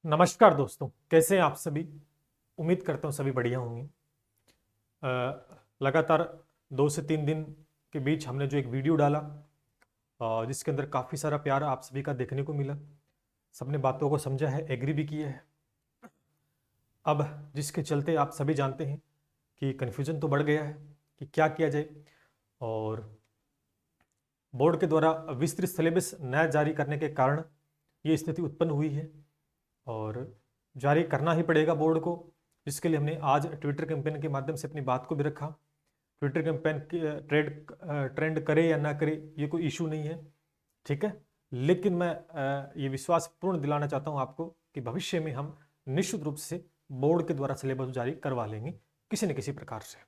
नमस्कार दोस्तों, कैसे हैं आप सभी। उम्मीद करता हूँ सभी बढ़िया होंगे। लगातार 2 से 3 दिन के बीच हमने जो एक वीडियो डाला जिसके अंदर काफ़ी सारा प्यार आप सभी का देखने को मिला। सबने बातों को समझा है, एग्री भी किया है। अब जिसके चलते आप सभी जानते हैं कि कन्फ्यूजन तो बढ़ गया है कि क्या किया जाए, और बोर्ड के द्वारा विस्तृत सिलेबस नया जारी करने के कारण ये स्थिति उत्पन्न हुई है और जारी करना ही पड़ेगा बोर्ड को, जिसके लिए हमने आज ट्विटर कैंपेन के माध्यम से अपनी बात को भी रखा। ट्विटर कैंपेन ट्रेंड करे या ना करे ये कोई इशू नहीं है, ठीक है। लेकिन मैं ये विश्वास पूर्ण दिलाना चाहता हूँ आपको कि भविष्य में हम निश्चित रूप से बोर्ड के द्वारा सिलेबस जारी करवा लेंगे किसी न किसी प्रकार से।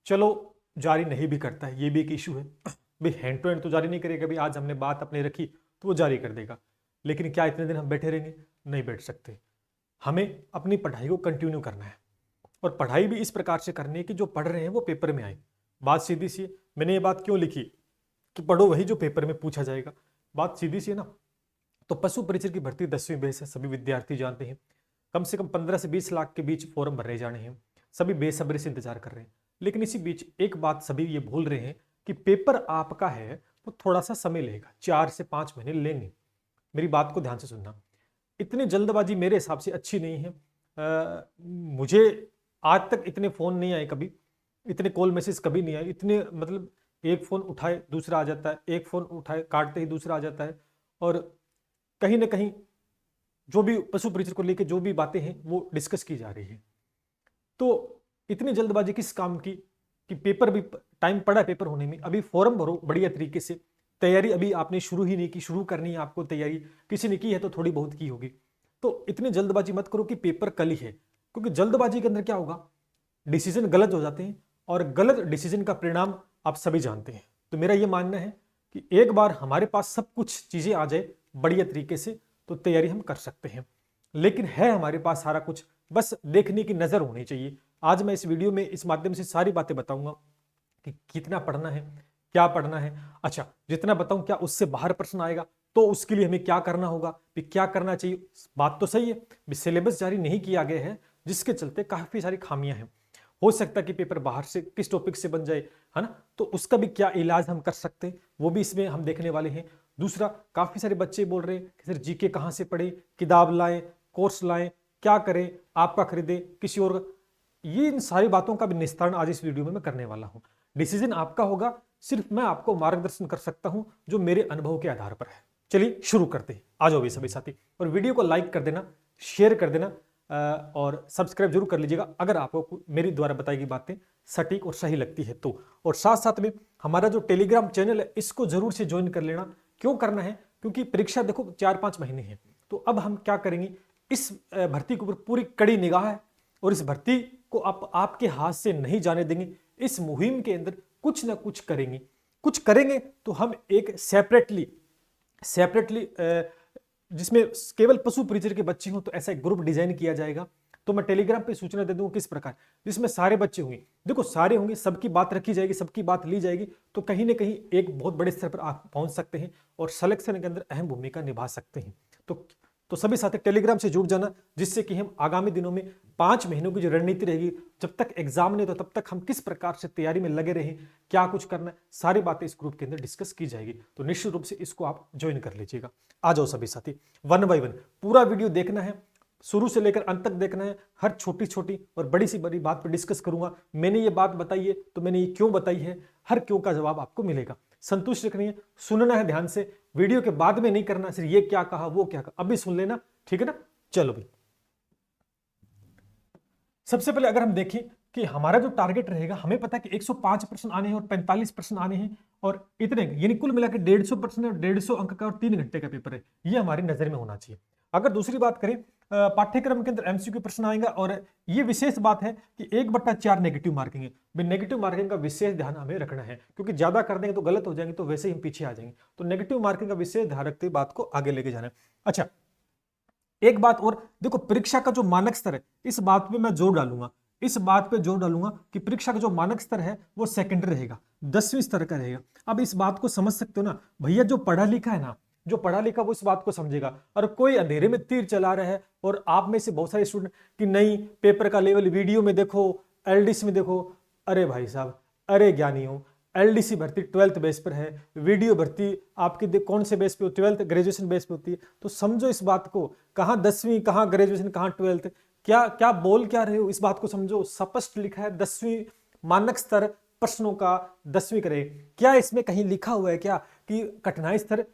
चलो, जारी नहीं भी करता है ये भी एक इशू है भाई, हैंड टू हैंड तो जारी नहीं करेगा। भी आज हमने बात अपने रखी तो वो जारी कर देगा, लेकिन क्या इतने दिन हम बैठे रहेंगे? नहीं बैठ सकते। हमें अपनी पढ़ाई को कंटिन्यू करना है, और पढ़ाई भी इस प्रकार से करनी है कि जो पढ़ रहे हैं वो पेपर में आए। बात सीधी सी है। मैंने ये बात क्यों लिखी कि पढ़ो वही जो पेपर में पूछा जाएगा। बात सीधी सी है ना। तो पशु परिचर की भर्ती 10वीं बेस है, सभी विद्यार्थी जानते हैं। कम से कम 15 से 20 लाख के बीच फॉर्म भरे जाने हैं। सभी बेसब्री से इंतजार कर रहे हैं। लेकिन इसी बीच एक बात सभी ये भूल रहे हैं कि पेपर आपका है वो थोड़ा सा समय लेगा, 4 से 5 महीने लेंगे। मेरी बात को ध्यान से सुनना। इतनी जल्दबाजी मेरे हिसाब से अच्छी नहीं है। मुझे आज तक इतने फ़ोन नहीं आए कभी, इतने कॉल मैसेज कभी नहीं आए, इतने मतलब एक फ़ोन उठाए दूसरा आ जाता है, एक फ़ोन उठाए काटते ही दूसरा आ जाता है। और कहीं ना कहीं जो भी पशु परिचर को लेकर जो भी बातें हैं वो डिस्कस की जा रही है। तो इतनी जल्दबाजी किस काम की कि पेपर भी टाइम पड़ा है पेपर होने में, अभी फॉर्म भरो बढ़िया तरीके से। तैयारी अभी आपने शुरू ही नहीं की, शुरू करनी है आपको तैयारी। किसी ने की है तो थोड़ी बहुत की होगी। तो इतनी जल्दबाजी मत करो कि पेपर कल ही है, क्योंकि जल्दबाजी के अंदर क्या होगा, डिसीजन गलत हो जाते हैं, और गलत डिसीजन का परिणाम आप सभी जानते हैं। तो मेरा यह मानना है कि एक बार हमारे पास सब कुछ चीजें आ जाए बढ़िया तरीके से तो तैयारी हम कर सकते हैं। लेकिन है हमारे पास सारा कुछ, बस देखने की नजर होनी चाहिए। आज मैं इस वीडियो में इस माध्यम से सारी बातें बताऊंगा कि कितना पढ़ना है, क्या पढ़ना है। अच्छा, जितना बताऊं क्या उससे बाहर प्रश्न आएगा, तो उसके लिए हमें क्या करना होगा, भी क्या करना चाहिए। बात तो सही है, सिलेबस जारी नहीं किया गया है, जिसके चलते काफी सारी खामियां हैं। हो सकता है कि पेपर बाहर से किस टॉपिक से बन जाए, है ना। तो उसका भी क्या इलाज हम कर सकते हैं वो भी इसमें हम देखने वाले हैं। दूसरा, काफी सारे बच्चे बोल रहे हैं कि सर जीके कहाँ से पढ़े, किताब लाएं, कोर्स लाएं, क्या करें, आपका खरीदे किसी और। ये इन सारी बातों का भी निस्तारण आज इस वीडियो में मैं करने वाला हूं। डिसीजन आपका होगा, सिर्फ मैं आपको मार्गदर्शन कर सकता हूं जो मेरे अनुभव के आधार पर है। चलिए शुरू करते हैं, आ जाओ भी सभी साथी, और वीडियो को लाइक कर देना, शेयर कर देना, और सब्सक्राइब जरूर कर लीजिएगा अगर आपको मेरी द्वारा बताई गई बातें सटीक और सही लगती है तो। और साथ साथ में हमारा जो टेलीग्राम चैनल है इसको जरूर से ज्वाइन कर लेना। क्यों करना है? क्योंकि परीक्षा देखो 4-5 महीने हैं। तो अब हम क्या करेंगे, इस भर्ती के ऊपर पूरी कड़ी निगाह है, और इस भर्ती को आप आपके हाथ से नहीं जाने देंगे। इस मुहिम के अंदर कुछ ना कुछ करेंगे, कुछ करेंगे तो हम एक सेपरेटली सेपरेटली जिसमें केवल पशु परिचर के बच्चे हों तो ऐसा एक ग्रुप डिजाइन किया जाएगा। तो मैं टेलीग्राम पे सूचना दे दूंगा किस प्रकार, जिसमें सारे बच्चे होंगे। देखो सारे होंगे, सबकी बात रखी जाएगी, सबकी बात ली जाएगी, तो कहीं ना कहीं एक बहुत बड़े स्तर पर आप पहुंच सकते हैं और सिलेक्शन के अंदर अहम भूमिका निभा सकते हैं। तो सभी साथी टेलीग्राम से जुड़ जाना, जिससे कि हम आगामी दिनों में 5 महीनों की जो रणनीति रहेगी, जब तक एग्जाम नहीं तो तब तक हम किस प्रकार से तैयारी में लगे रहें, क्या कुछ करना है, सारी बातें इस ग्रुप के अंदर डिस्कस की जाएगी। तो निश्चित रूप से इसको आप ज्वाइन कर लीजिएगा। आ जाओ सभी साथी, वन बाय वन पूरा वीडियो देखना है, शुरू से लेकर अंत तक देखना है। हर छोटी छोटी और बड़ी सी बड़ी बात पर डिस्कस करूंगा। मैंने ये बात बताई है तो मैंने ये क्यों बताई है, हर क्यों का जवाब आपको मिलेगा। संतुष्ट रखनी है, सुनना है ध्यान से, वीडियो के बाद में नहीं करना सिर्फ ये क्या कहा वो क्या कहा, अभी सुन लेना, ठीक है ना। चलो भाई, सबसे पहले अगर हम देखें कि हमारा जो टारगेट रहेगा, हमें पता है कि 105 प्रश्न आने हैं और 45 प्रश्न आने हैं, और इतने यानी कुल मिलाकर 150 प्रश्न और 150 अंक का और 3 घंटे का पेपर है। ये हमारी नजर में होना चाहिए। अगर दूसरी बात करें, पाठ्यक्रम के अंदर एमसीक्यू प्रश्न आएगा, और ये विशेष बात है कि 1/4 नेगेटिव मार्किंग है। नेगेटिव मार्किंग का विशेष ध्यान हमें रखना है, क्योंकि ज्यादा कर देंगे तो गलत हो जाएंगे, तो वैसे ही हम पीछे आ जाएंगे। तो नेगेटिव मार्किंग का विशेष ध्यान रखते हुए बात को आगे लेके जाना है। अच्छा, एक बात और देखो, परीक्षा का जो मानक स्तर है, इस बात पे मैं जोर डालूंगा, इस बात पे जोर डालूंगा कि परीक्षा का जो मानक स्तर है वो सेकेंडरी रहेगा, 10वीं स्तर का रहेगा। अब इस बात को समझ सकते हो ना भैया, जो पढ़ा लिखा है ना, जो पढ़ा लिखा वो इस बात को समझेगा। और कोई अंधेरे में तीर चला रहा है और आप में से बहुत सारे स्टूडेंट कि नहीं पेपर का लेवल वीडियो में देखो, एलडीसी में देखो। अरे भाई साहब, अरे ज्ञानियों, एलडीसी भर्ती 12th बेस पर है, वीडियो भर्ती आपकी कौन से बेस पे हो, 12th ग्रेजुएशन बेस पे होती है। तो समझो इस बात को, कहाँ 10वीं, कहाँ ग्रेजुएशन, कहाँ 12th, क्या क्या बोल क्या रहे हो, इस बात को समझो। स्पष्ट लिखा है 10वीं मानक स्तर प्रश्नों का 10वीं करे। क्या इसमें कहीं लिखा हुआ है क्या कि कठिनाई स्तर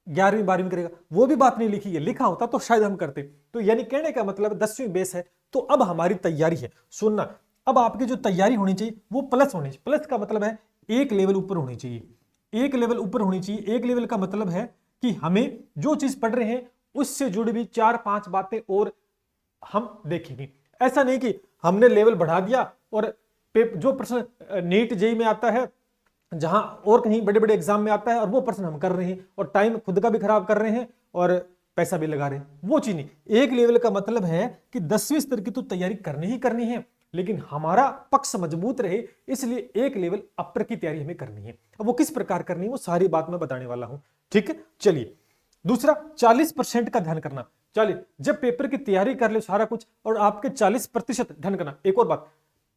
11वीं 12वीं करेगा? वो भी बात नहीं लिखी है, लिखा होता तो शायद हम करते। तो यानी कहने का मतलब 10वीं बेस है तो अब हमारी तैयारी है। सुनना, अब आपकी जो तैयारी होनी चाहिए वो प्लस होनी चाहिए। प्लस का मतलब है एक लेवल ऊपर होनी चाहिए, एक लेवल ऊपर होनी चाहिए। एक लेवल का मतलब है कि हमें जो चीज पढ़ रहे हैं उससे जुड़ी हुई 4-5 बातें और हम देखेंगे। ऐसा नहीं कि हमने लेवल बढ़ा दिया और जो प्रश्न नीट जेईई में आता है, जहां और कहीं बड़े बड़े एग्जाम में आता है, और वो प्रश्न हम कर रहे हैं और टाइम खुद का भी खराब कर रहे हैं और पैसा भी लगा रहे हैं, वो चीज नहीं। एक लेवल का मतलब है कि 10वीं स्तर की तो तैयारी करनी ही करनी है, लेकिन हमारा पक्ष मजबूत रहे इसलिए एक लेवल अपर की तैयारी हमें करनी है। अब वो किस प्रकार करनी है वो सारी बात मैं बताने वाला हूं, ठीक है। चलिए, दूसरा 40% का ध्यान करना। चलिए, जब पेपर की तैयारी कर ले सारा कुछ और आपके 40% ध्यान करना। एक और बात,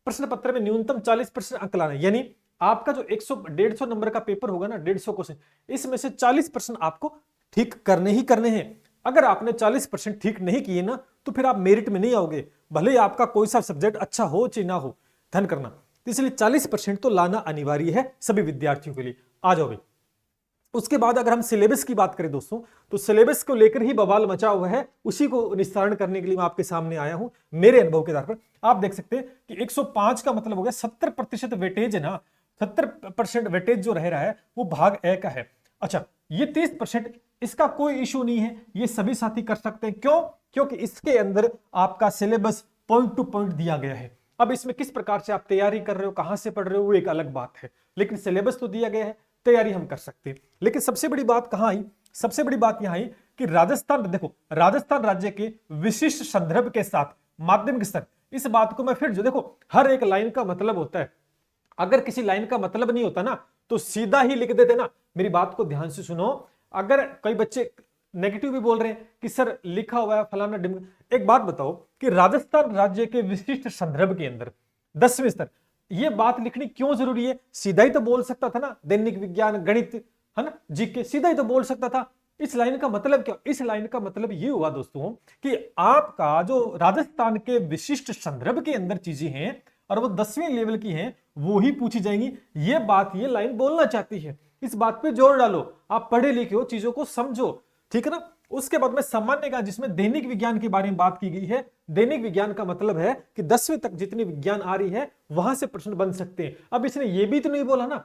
प्रश्न पत्र में न्यूनतम 40% अंक लाना, यानी आपका जो 100-150 नंबर का पेपर होगा ना, 150 क्वेश्चन, इसमें से 40% आपको ठीक करने ही करने हैं। अगर आपने 40% ठीक नहीं किए ना तो फिर आप मेरिट में नहीं आओगे, भले ही आपका कोई सा सब्जेक्ट अच्छा हो चाहे ना हो, ध्यान करना। तो इसलिए 40% तो लाना अनिवार्य है सभी विद्यार्थियों के लिए। आ जाओ भाई। उसके बाद अगर हम सिलेबस की बात करें दोस्तों, तो सिलेबस को लेकर ही बवाल मचा हुआ है, उसी को निस्तारण करने के लिए मैं आपके सामने आया हूं मेरे अनुभव के आधार पर। आप देख सकते हैं कि 105 का मतलब हो गया 70% वेटेज है ना, 70% वेटेज जो रह रहा है वो भाग ए का है। अच्छा, ये 30% इसका कोई इशू नहीं है, ये सभी साथी कर सकते हैं। क्यों? क्योंकि इसके अंदर आपका सिलेबस पॉइंट टू पॉइंट दिया गया है। अब इसमें किस प्रकार से आप तैयारी कर रहे हो, कहां से पढ़ रहे हो, वो एक अलग बात है, लेकिन सिलेबस तो दिया गया है, तैयारी हम कर सकते हैं। लेकिन सबसे बड़ी बात कहां आई? सबसे बड़ी बात यहां आई कि राजस्थान, देखो राजस्थान राज्य के विशिष्ट संदर्भ के साथ माध्यमिक स्तर, इस बात को मैं फिर जो देखो, हर एक लाइन का मतलब होता है। अगर किसी लाइन का मतलब नहीं होता ना तो सीधा ही लिख देते ना। मेरी बात को ध्यान से सुनो, अगर कई बच्चे नेगेटिव भी बोल रहे हैं कि सर लिखा हुआ है फलाना डिम, एक बात बताओ कि राजस्थान राज्य के विशिष्ट संदर्भ के अंदर 10वीं स्तर, ये बात लिखनी क्यों जरूरी है? सीधा ही तो बोल सकता था ना, दैनिक विज्ञान, गणित, है ना, जीके, सीधा ही तो बोल सकता था। इस लाइन का मतलब क्या? इस लाइन का मतलब ये हुआ दोस्तों कि आपका जो राजस्थान के विशिष्ट संदर्भ के अंदर चीजें हैं और वो 10वीं लेवल की हैं, वो ही पूछी जाएंगी। ये बात ये लाइन बोलना चाहती है, इस बात पे जोर डालो। आप पढ़े लिखे हो, चीजों को समझो, ठीक है ना। उसके बाद में सामान्य का, जिसमें दैनिक विज्ञान के बारे में बात की गई है। दैनिक विज्ञान का मतलब है कि 10वीं तक जितनी विज्ञान आ रही है वहां से प्रश्न बन सकते हैं। अब इसने ये भी तो नहीं बोला ना,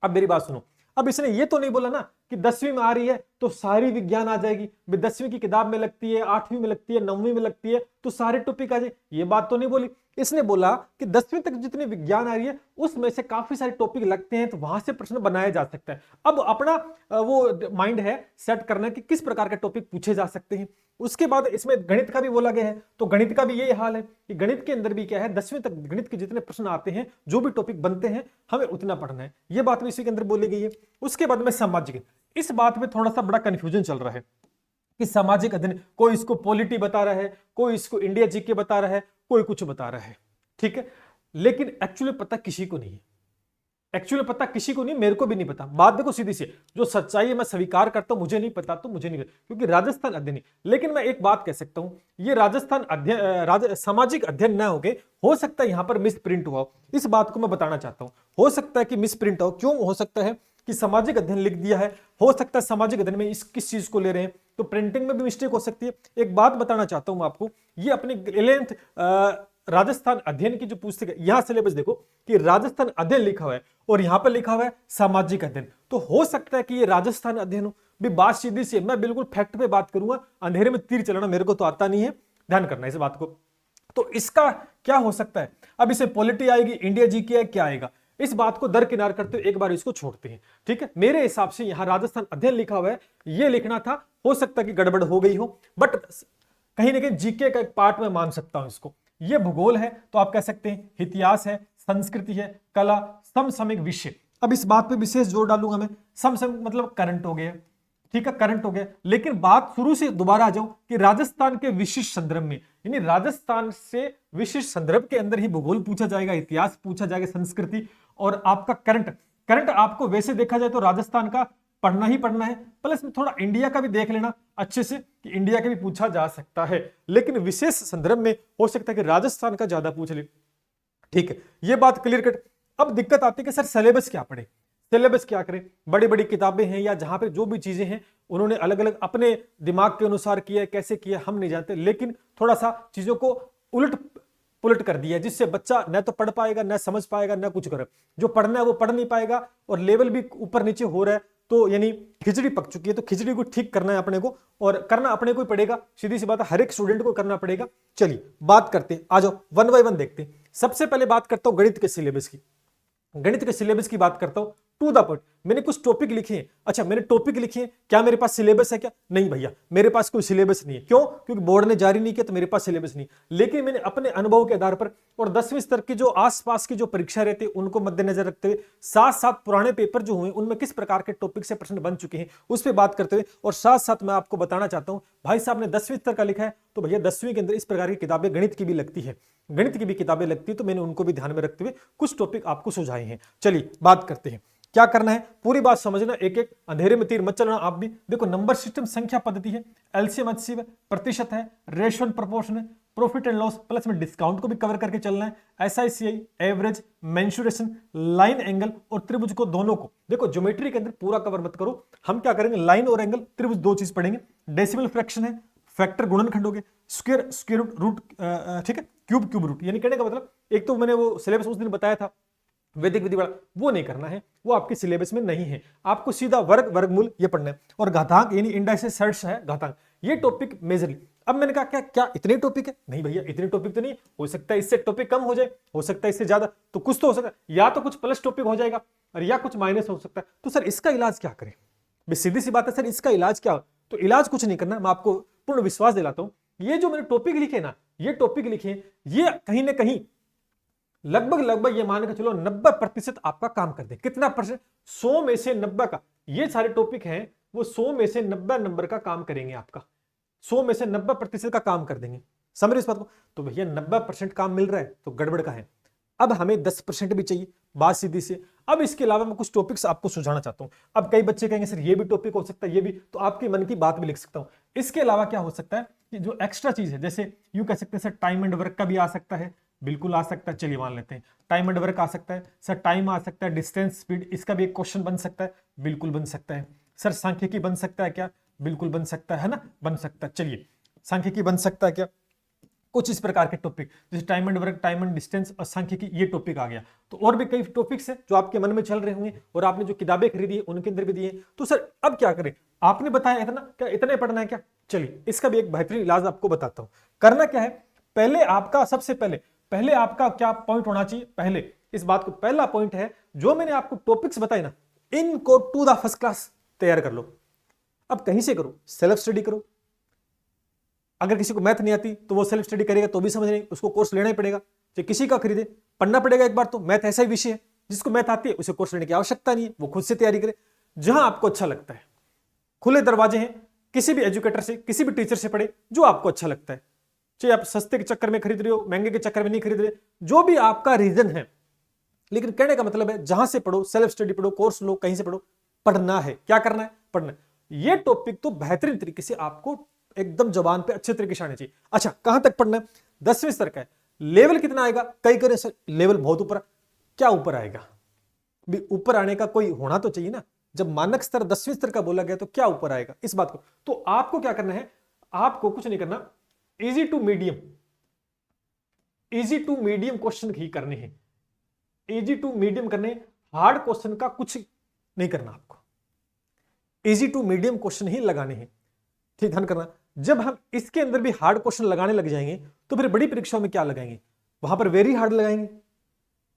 अब मेरी बात सुनो, अब इसने ये तो नहीं बोला ना कि 10वीं में आ रही है तो सारी विज्ञान आ जाएगी, 10वीं की किताब में लगती है, 8वीं में लगती है, 9वीं में लगती है, तो सारे टॉपिक आ जाए, ये बात तो नहीं बोली। इसने बोला कि 10वीं तक जितनी विज्ञान आ रही है उसमें से काफी सारे टॉपिक लगते हैं, तो वहां से प्रश्न बनाया जा सकता है। अब अपना वो माइंड है सेट करना कि किस प्रकार के टॉपिक पूछे जा सकते हैं। उसके बाद इसमें गणित का भी बोला गया है, तो गणित का भी यही हाल है कि गणित के अंदर भी क्या है, 10वीं तक गणित के जितने प्रश्न आते हैं, जो भी टॉपिक बनते हैं, हमें उतना पढ़ना है, ये बात भी इसी के अंदर बोली गई है। उसके बाद में सामाजिक, इस बात में थोड़ा सा बड़ा कंफ्यूजन चल रहा है कि सामाजिक अध्ययन, कोई इसको पॉलिटी बता रहा है, कोई इसको इंडिया जीके बता रहा है, कोई कुछ बता रहा है, ठीक है। लेकिन एक्चुअली पता किसी को नहीं है, एक्चुअली पता किसी को नहीं, मेरे को भी नहीं पता। बात देखो सीधी सी, जो सच्चाई है मैं स्वीकार करता हूं, मुझे नहीं पता तो मुझे नहीं पता, क्योंकि राजस्थान अध्ययन। लेकिन मैं एक बात कह सकता हूं, ये राजस्थान अध्ययन, सामाजिक अध्ययन ना हो सकता है यहां पर मिस प्रिंट हुआ हो, इस बात को मैं बताना चाहता हूं। हो सकता है कि मिस प्रिंट हो, क्यों हो सकता है कि सामाजिक अध्ययन लिख दिया है, हो सकता है सामाजिक अध्ययन में इस किस चीज को ले रहे हैं, तो प्रिंटिंग में भी मिस्टेक हो सकती है। एक बात बताना चाहता हूं आपको, ये अपने 11th राजस्थान अध्ययन की जो पुस्तक है, यहां सिलेबस देखो कि राजस्थान अध्ययन लिखा हुआ है और यहां पर लिखा हुआ है सामाजिक अध्ययन, तो हो सकता है कि ये राजस्थान अध्ययन हो। भी बात सीधी सी है, मैं बिल्कुल फैक्ट पे बात करूंगा, अंधेरे में तीर चलाना मेरे को तो आता नहीं है, ध्यान करना इस बात को। तो इसका क्या हो सकता है? अब इसे पॉलिटी आएगी, इंडिया जी की क्या आएगा, इस बात को दरकिनार करते हुए एक बार इसको छोड़ते हैं, ठीक है। मेरे हिसाब से यहां राजस्थान अध्ययन लिखा हुआ है, ये लिखना था, हो सकता है कि गड़बड़ हो गई हो, बट कहीं ना कहीं जीके का एक पार्ट में मान सकता हूं इसको। ये भूगोल है तो आप कह सकते हैं, इतिहास है, संस्कृति है, कला, समसामयिक विषय। अब इस बात पे विशेष जोर डालूंगा मैं, समसामयिक मतलब करंट हो गया, ठीक है, करंट हो गया। लेकिन बात शुरू से दोबारा आ जाओ कि राजस्थान के विशिष्ट संदर्भ में, यानी राजस्थान से विशिष्ट संदर्भ के अंदर ही भूगोल पूछा जाएगा, इतिहास पूछा जाएगा, संस्कृति, और आपका करंट। करंट आपको वैसे देखा जाए तो राजस्थान का पढ़ना ही पढ़ना है, प्लस में थोड़ा इंडिया का भी देख लेना अच्छे से कि इंडिया का भी पूछा जा सकता है, लेकिन विशेष संदर्भ में हो सकता है कि राजस्थान का ज्यादा पूछ ले। ठीक है, ये बात क्लियर कट। अब दिक्कत आती है कि सर सिलेबस क्या पढ़े, सिलेबस क्या करें, बड़ी बड़ी किताबें हैं या जहां पे जो भी चीजें हैं उन्होंने अलग अलग अपने दिमाग के अनुसार किया है, कैसे किया हम नहीं जानते, लेकिन थोड़ा सा चीजों को उलट पुलट कर दिया जिससे बच्चा न तो पढ़ पाएगा, न समझ पाएगा, न कुछ करे, जो पढ़ना है वो पढ़ नहीं पाएगा, और लेवल भी ऊपर नीचे हो रहा है, तो यानी खिचड़ी पक चुकी है। तो खिचड़ी को ठीक करना है अपने को, और करना अपने को ही पड़ेगा, सीधी सी बात है, हर एक स्टूडेंट को करना पड़ेगा। चलिए बात करते हैं, आ जाओ वन बाय वन देखते हैं। सबसे पहले बात करता हूं गणित के सिलेबस की। गणित के सिलेबस की बात करता हूं टू द पॉइंट। मैंने कुछ टॉपिक लिखे हैं, अच्छा मैंने टॉपिक लिखे हैं, क्या मेरे पास सिलेबस है क्या? नहीं भैया, मेरे पास कोई सिलेबस नहीं है। क्यों? क्योंकि बोर्ड ने जारी नहीं किया तो मेरे पास सिलेबस नहीं। लेकिन मैंने अपने अनुभव के आधार पर और 10वीं स्तर की जो आसपास की जो परीक्षा रहती है उनको मद्देनजर रखते हुए, साथ साथ पुराने पेपर जो हुए उनमें किस प्रकार के टॉपिक से प्रश्न बन चुके हैं उस पर बात करते हुए, और साथ साथ मैं आपको बताना चाहता हूं, भाई साहब ने 10वीं स्तर का लिखा है तो भैया 10वीं के अंदर इस प्रकार की किताबें गणित की भी लगती है, गणित की भी किताबें लगती है, तो मैंने उनको भी ध्यान में रखते हुए कुछ टॉपिक आपको सुझाए हैं। चलिए बात करते हैं, क्या करना है पूरी बात समझना, एक एक अंधेरे में तीर मत चलना। आप भी देखो, नंबर सिस्टम संख्या पद्धति है, एलसीएम एचसीएफ है, प्रतिशत है, रेशियो एंड प्रोपोर्शन है, प्रॉफिट एंड लॉस, प्लस में डिस्काउंट को भी कवर करके चलना है, एसआईसीआई, एवरेज, मेंसुरेशन, लाइन एंगल और त्रिभुज को दोनों को। देखो ज्योमेट्री के अंदर पूरा कवर मत करो, हम क्या करेंगे, लाइन और एंगल, त्रिभुज दो चीज पढ़ेंगे, डेसिमल फ्रैक्शन है, फैक्टर गुणनखंड हो गए, स्क्वायर स्क्वायर रूट, ठीक है, क्यूब क्यूब रूट। यानी कहने का मतलब, एक तो मैंने वो सिलेबस उस दिन बताया था वैदिक विधि वाला, वो नहीं करना है, वो आपके सिलेबस में नहीं है। आपको सीधा वर्ग, वर्गमूल ये पढ़ना है, और घातांक यानी इंडाइसेस सर्ट्स है घातांक, ये टॉपिक मेजरली। अब मैंने कहा क्या क्या इतने टॉपिक है? नहीं भैया इतने टॉपिक तो नहीं, हो सकता है इससे टॉपिक कम हो जाए, हो सकता है इससे ज्यादा, तो कुछ तो हो सकता है, या तो कुछ प्लस टॉपिक हो जाएगा और या कुछ माइनस हो सकता है। तो सर इसका इलाज क्या करें? सीधी सी बात है सर, इसका इलाज क्या? तो इलाज कुछ नहीं करना, मैं आपको पूर्ण विश्वास दिलाता हूं, ये जो मैंने टॉपिक लिखे ना, ये टॉपिक लिखे, ये कहीं ना कहीं लगभग ये मान के चलो 90% आपका काम कर दे। कितना परसेंट? 100 में से 90 का, ये सारे टॉपिक हैं वो 100 में से 90 नंबर का काम करेंगे आपका, 100 में से 90% का काम कर देंगे। समझ रहे इस बात को? तो भैया 90% काम मिल रहा है तो गड़बड़ का है, अब हमें 10% भी चाहिए, बात सीधी से। अब इसके अलावा मैं कुछ टॉपिक्स आपको सुझाना चाहता हूं। अब कई बच्चे कहेंगे सर ये भी टॉपिक हो सकता है, ये भी, तो आपके मन की बात भी लिख सकता हूं। इसके अलावा क्या हो सकता है कि जो एक्स्ट्रा चीज है, जैसे यूं कह सकते हैं सर टाइम एंड वर्क का भी आ सकता है, बिल्कुल आ सकता है, चलिए मान लेते हैं टाइम एंड वर्क आ सकता है सर, टाइम आ सकता है, डिस्टेंस स्पीड, इसका भी एक क्वेश्चन बन सकता है, बिल्कुल बन सकता है सर। सांख्यिकी बन सकता है क्या? बिल्कुल बन सकता है ना, बन सकता है। चलिए सांख्यिकी बन सकता है क्या? कुछ इस प्रकार के टॉपिक, जैसे time and work, time and distance और सांख्यिकी, ये टॉपिक आ गया। तो और भी कई टॉपिक्स हैं जो आपके मन में चल रहे होंगे और आपने जो किताबें खरीदी है उनके अंदर भी दिए। तो सर अब क्या करें? आपने बताया इतना, क्या इतने पढ़ना है क्या? चलिए इसका भी एक बेहतरीन इलाज आपको बताता हूं। करना क्या है, पहले आपका सबसे पहले आपका क्या पॉइंट होना चाहिए, पहले इस बात को, पहला पॉइंट है जो मैंने आपको टॉपिक्स बताए ना, इनको टू द फर्स्ट क्लास तैयार कर लो। अब कहीं से करो, सेल्फ स्टडी करो। अगर किसी को मैथ नहीं आती तो वो सेल्फ स्टडी करेगा तो भी समझ नहीं, उसको कोर्स लेना ही पड़ेगा, चाहे किसी का खरीदे, पढ़ना पड़ेगा एक बार तो। मैथ ऐसा ही विषय है, जिसको मैथ आती है उसे कोर्स लेने की आवश्यकता नहीं है, वो खुद से तैयारी करे जहां आपको अच्छा लगता है। खुले दरवाजे हैं, किसी भी एजुकेटर से, किसी भी टीचर से पढ़े जो आपको अच्छा लगता है, चाहे आप सस्ते के चक्कर में खरीद रहे हो, महंगे के चक्कर में नहीं खरीद रहे, जो भी आपका रीजन है। लेकिन कहने का मतलब है जहां से पढ़ो, सेल्फ स्टडी पढ़ो, कोर्स लो, कहीं से पढ़ो, पढ़ना है। क्या करना है? पढ़ना है। ये टॉपिक तो बेहतरीन तरीके से आपको एकदम जबान पे अच्छे तरीके से आने चाहिए। अच्छा कहां तक पढ़ना है? 10वीं स्तर का है। लेवल कितना आएगा? कई करें सर लेवल बहुत ऊपर, क्या ऊपर आएगा? भी ऊपर आने का कोई होना तो चाहिए ना, जब मानक स्तर 10वीं स्तर का बोला गया तो क्या ऊपर आएगा इस बात को। तो आपको क्या करना है, आपको कुछ नहीं करना, इजी टू मीडियम क्वेश्चन ही करने हैं, इजी टू मीडियम करने, हार्ड क्वेश्चन का कुछ नहीं करना आपको, इजी टू मीडियम क्वेश्चन ही लगाने हैं। ठीक ध्यान करना, जब हम इसके अंदर भी हार्ड क्वेश्चन लगाने लग जाएंगे तो फिर बड़ी परीक्षाओं में क्या लगाएंगे, वहां पर वेरी हार्ड लगाएंगे, है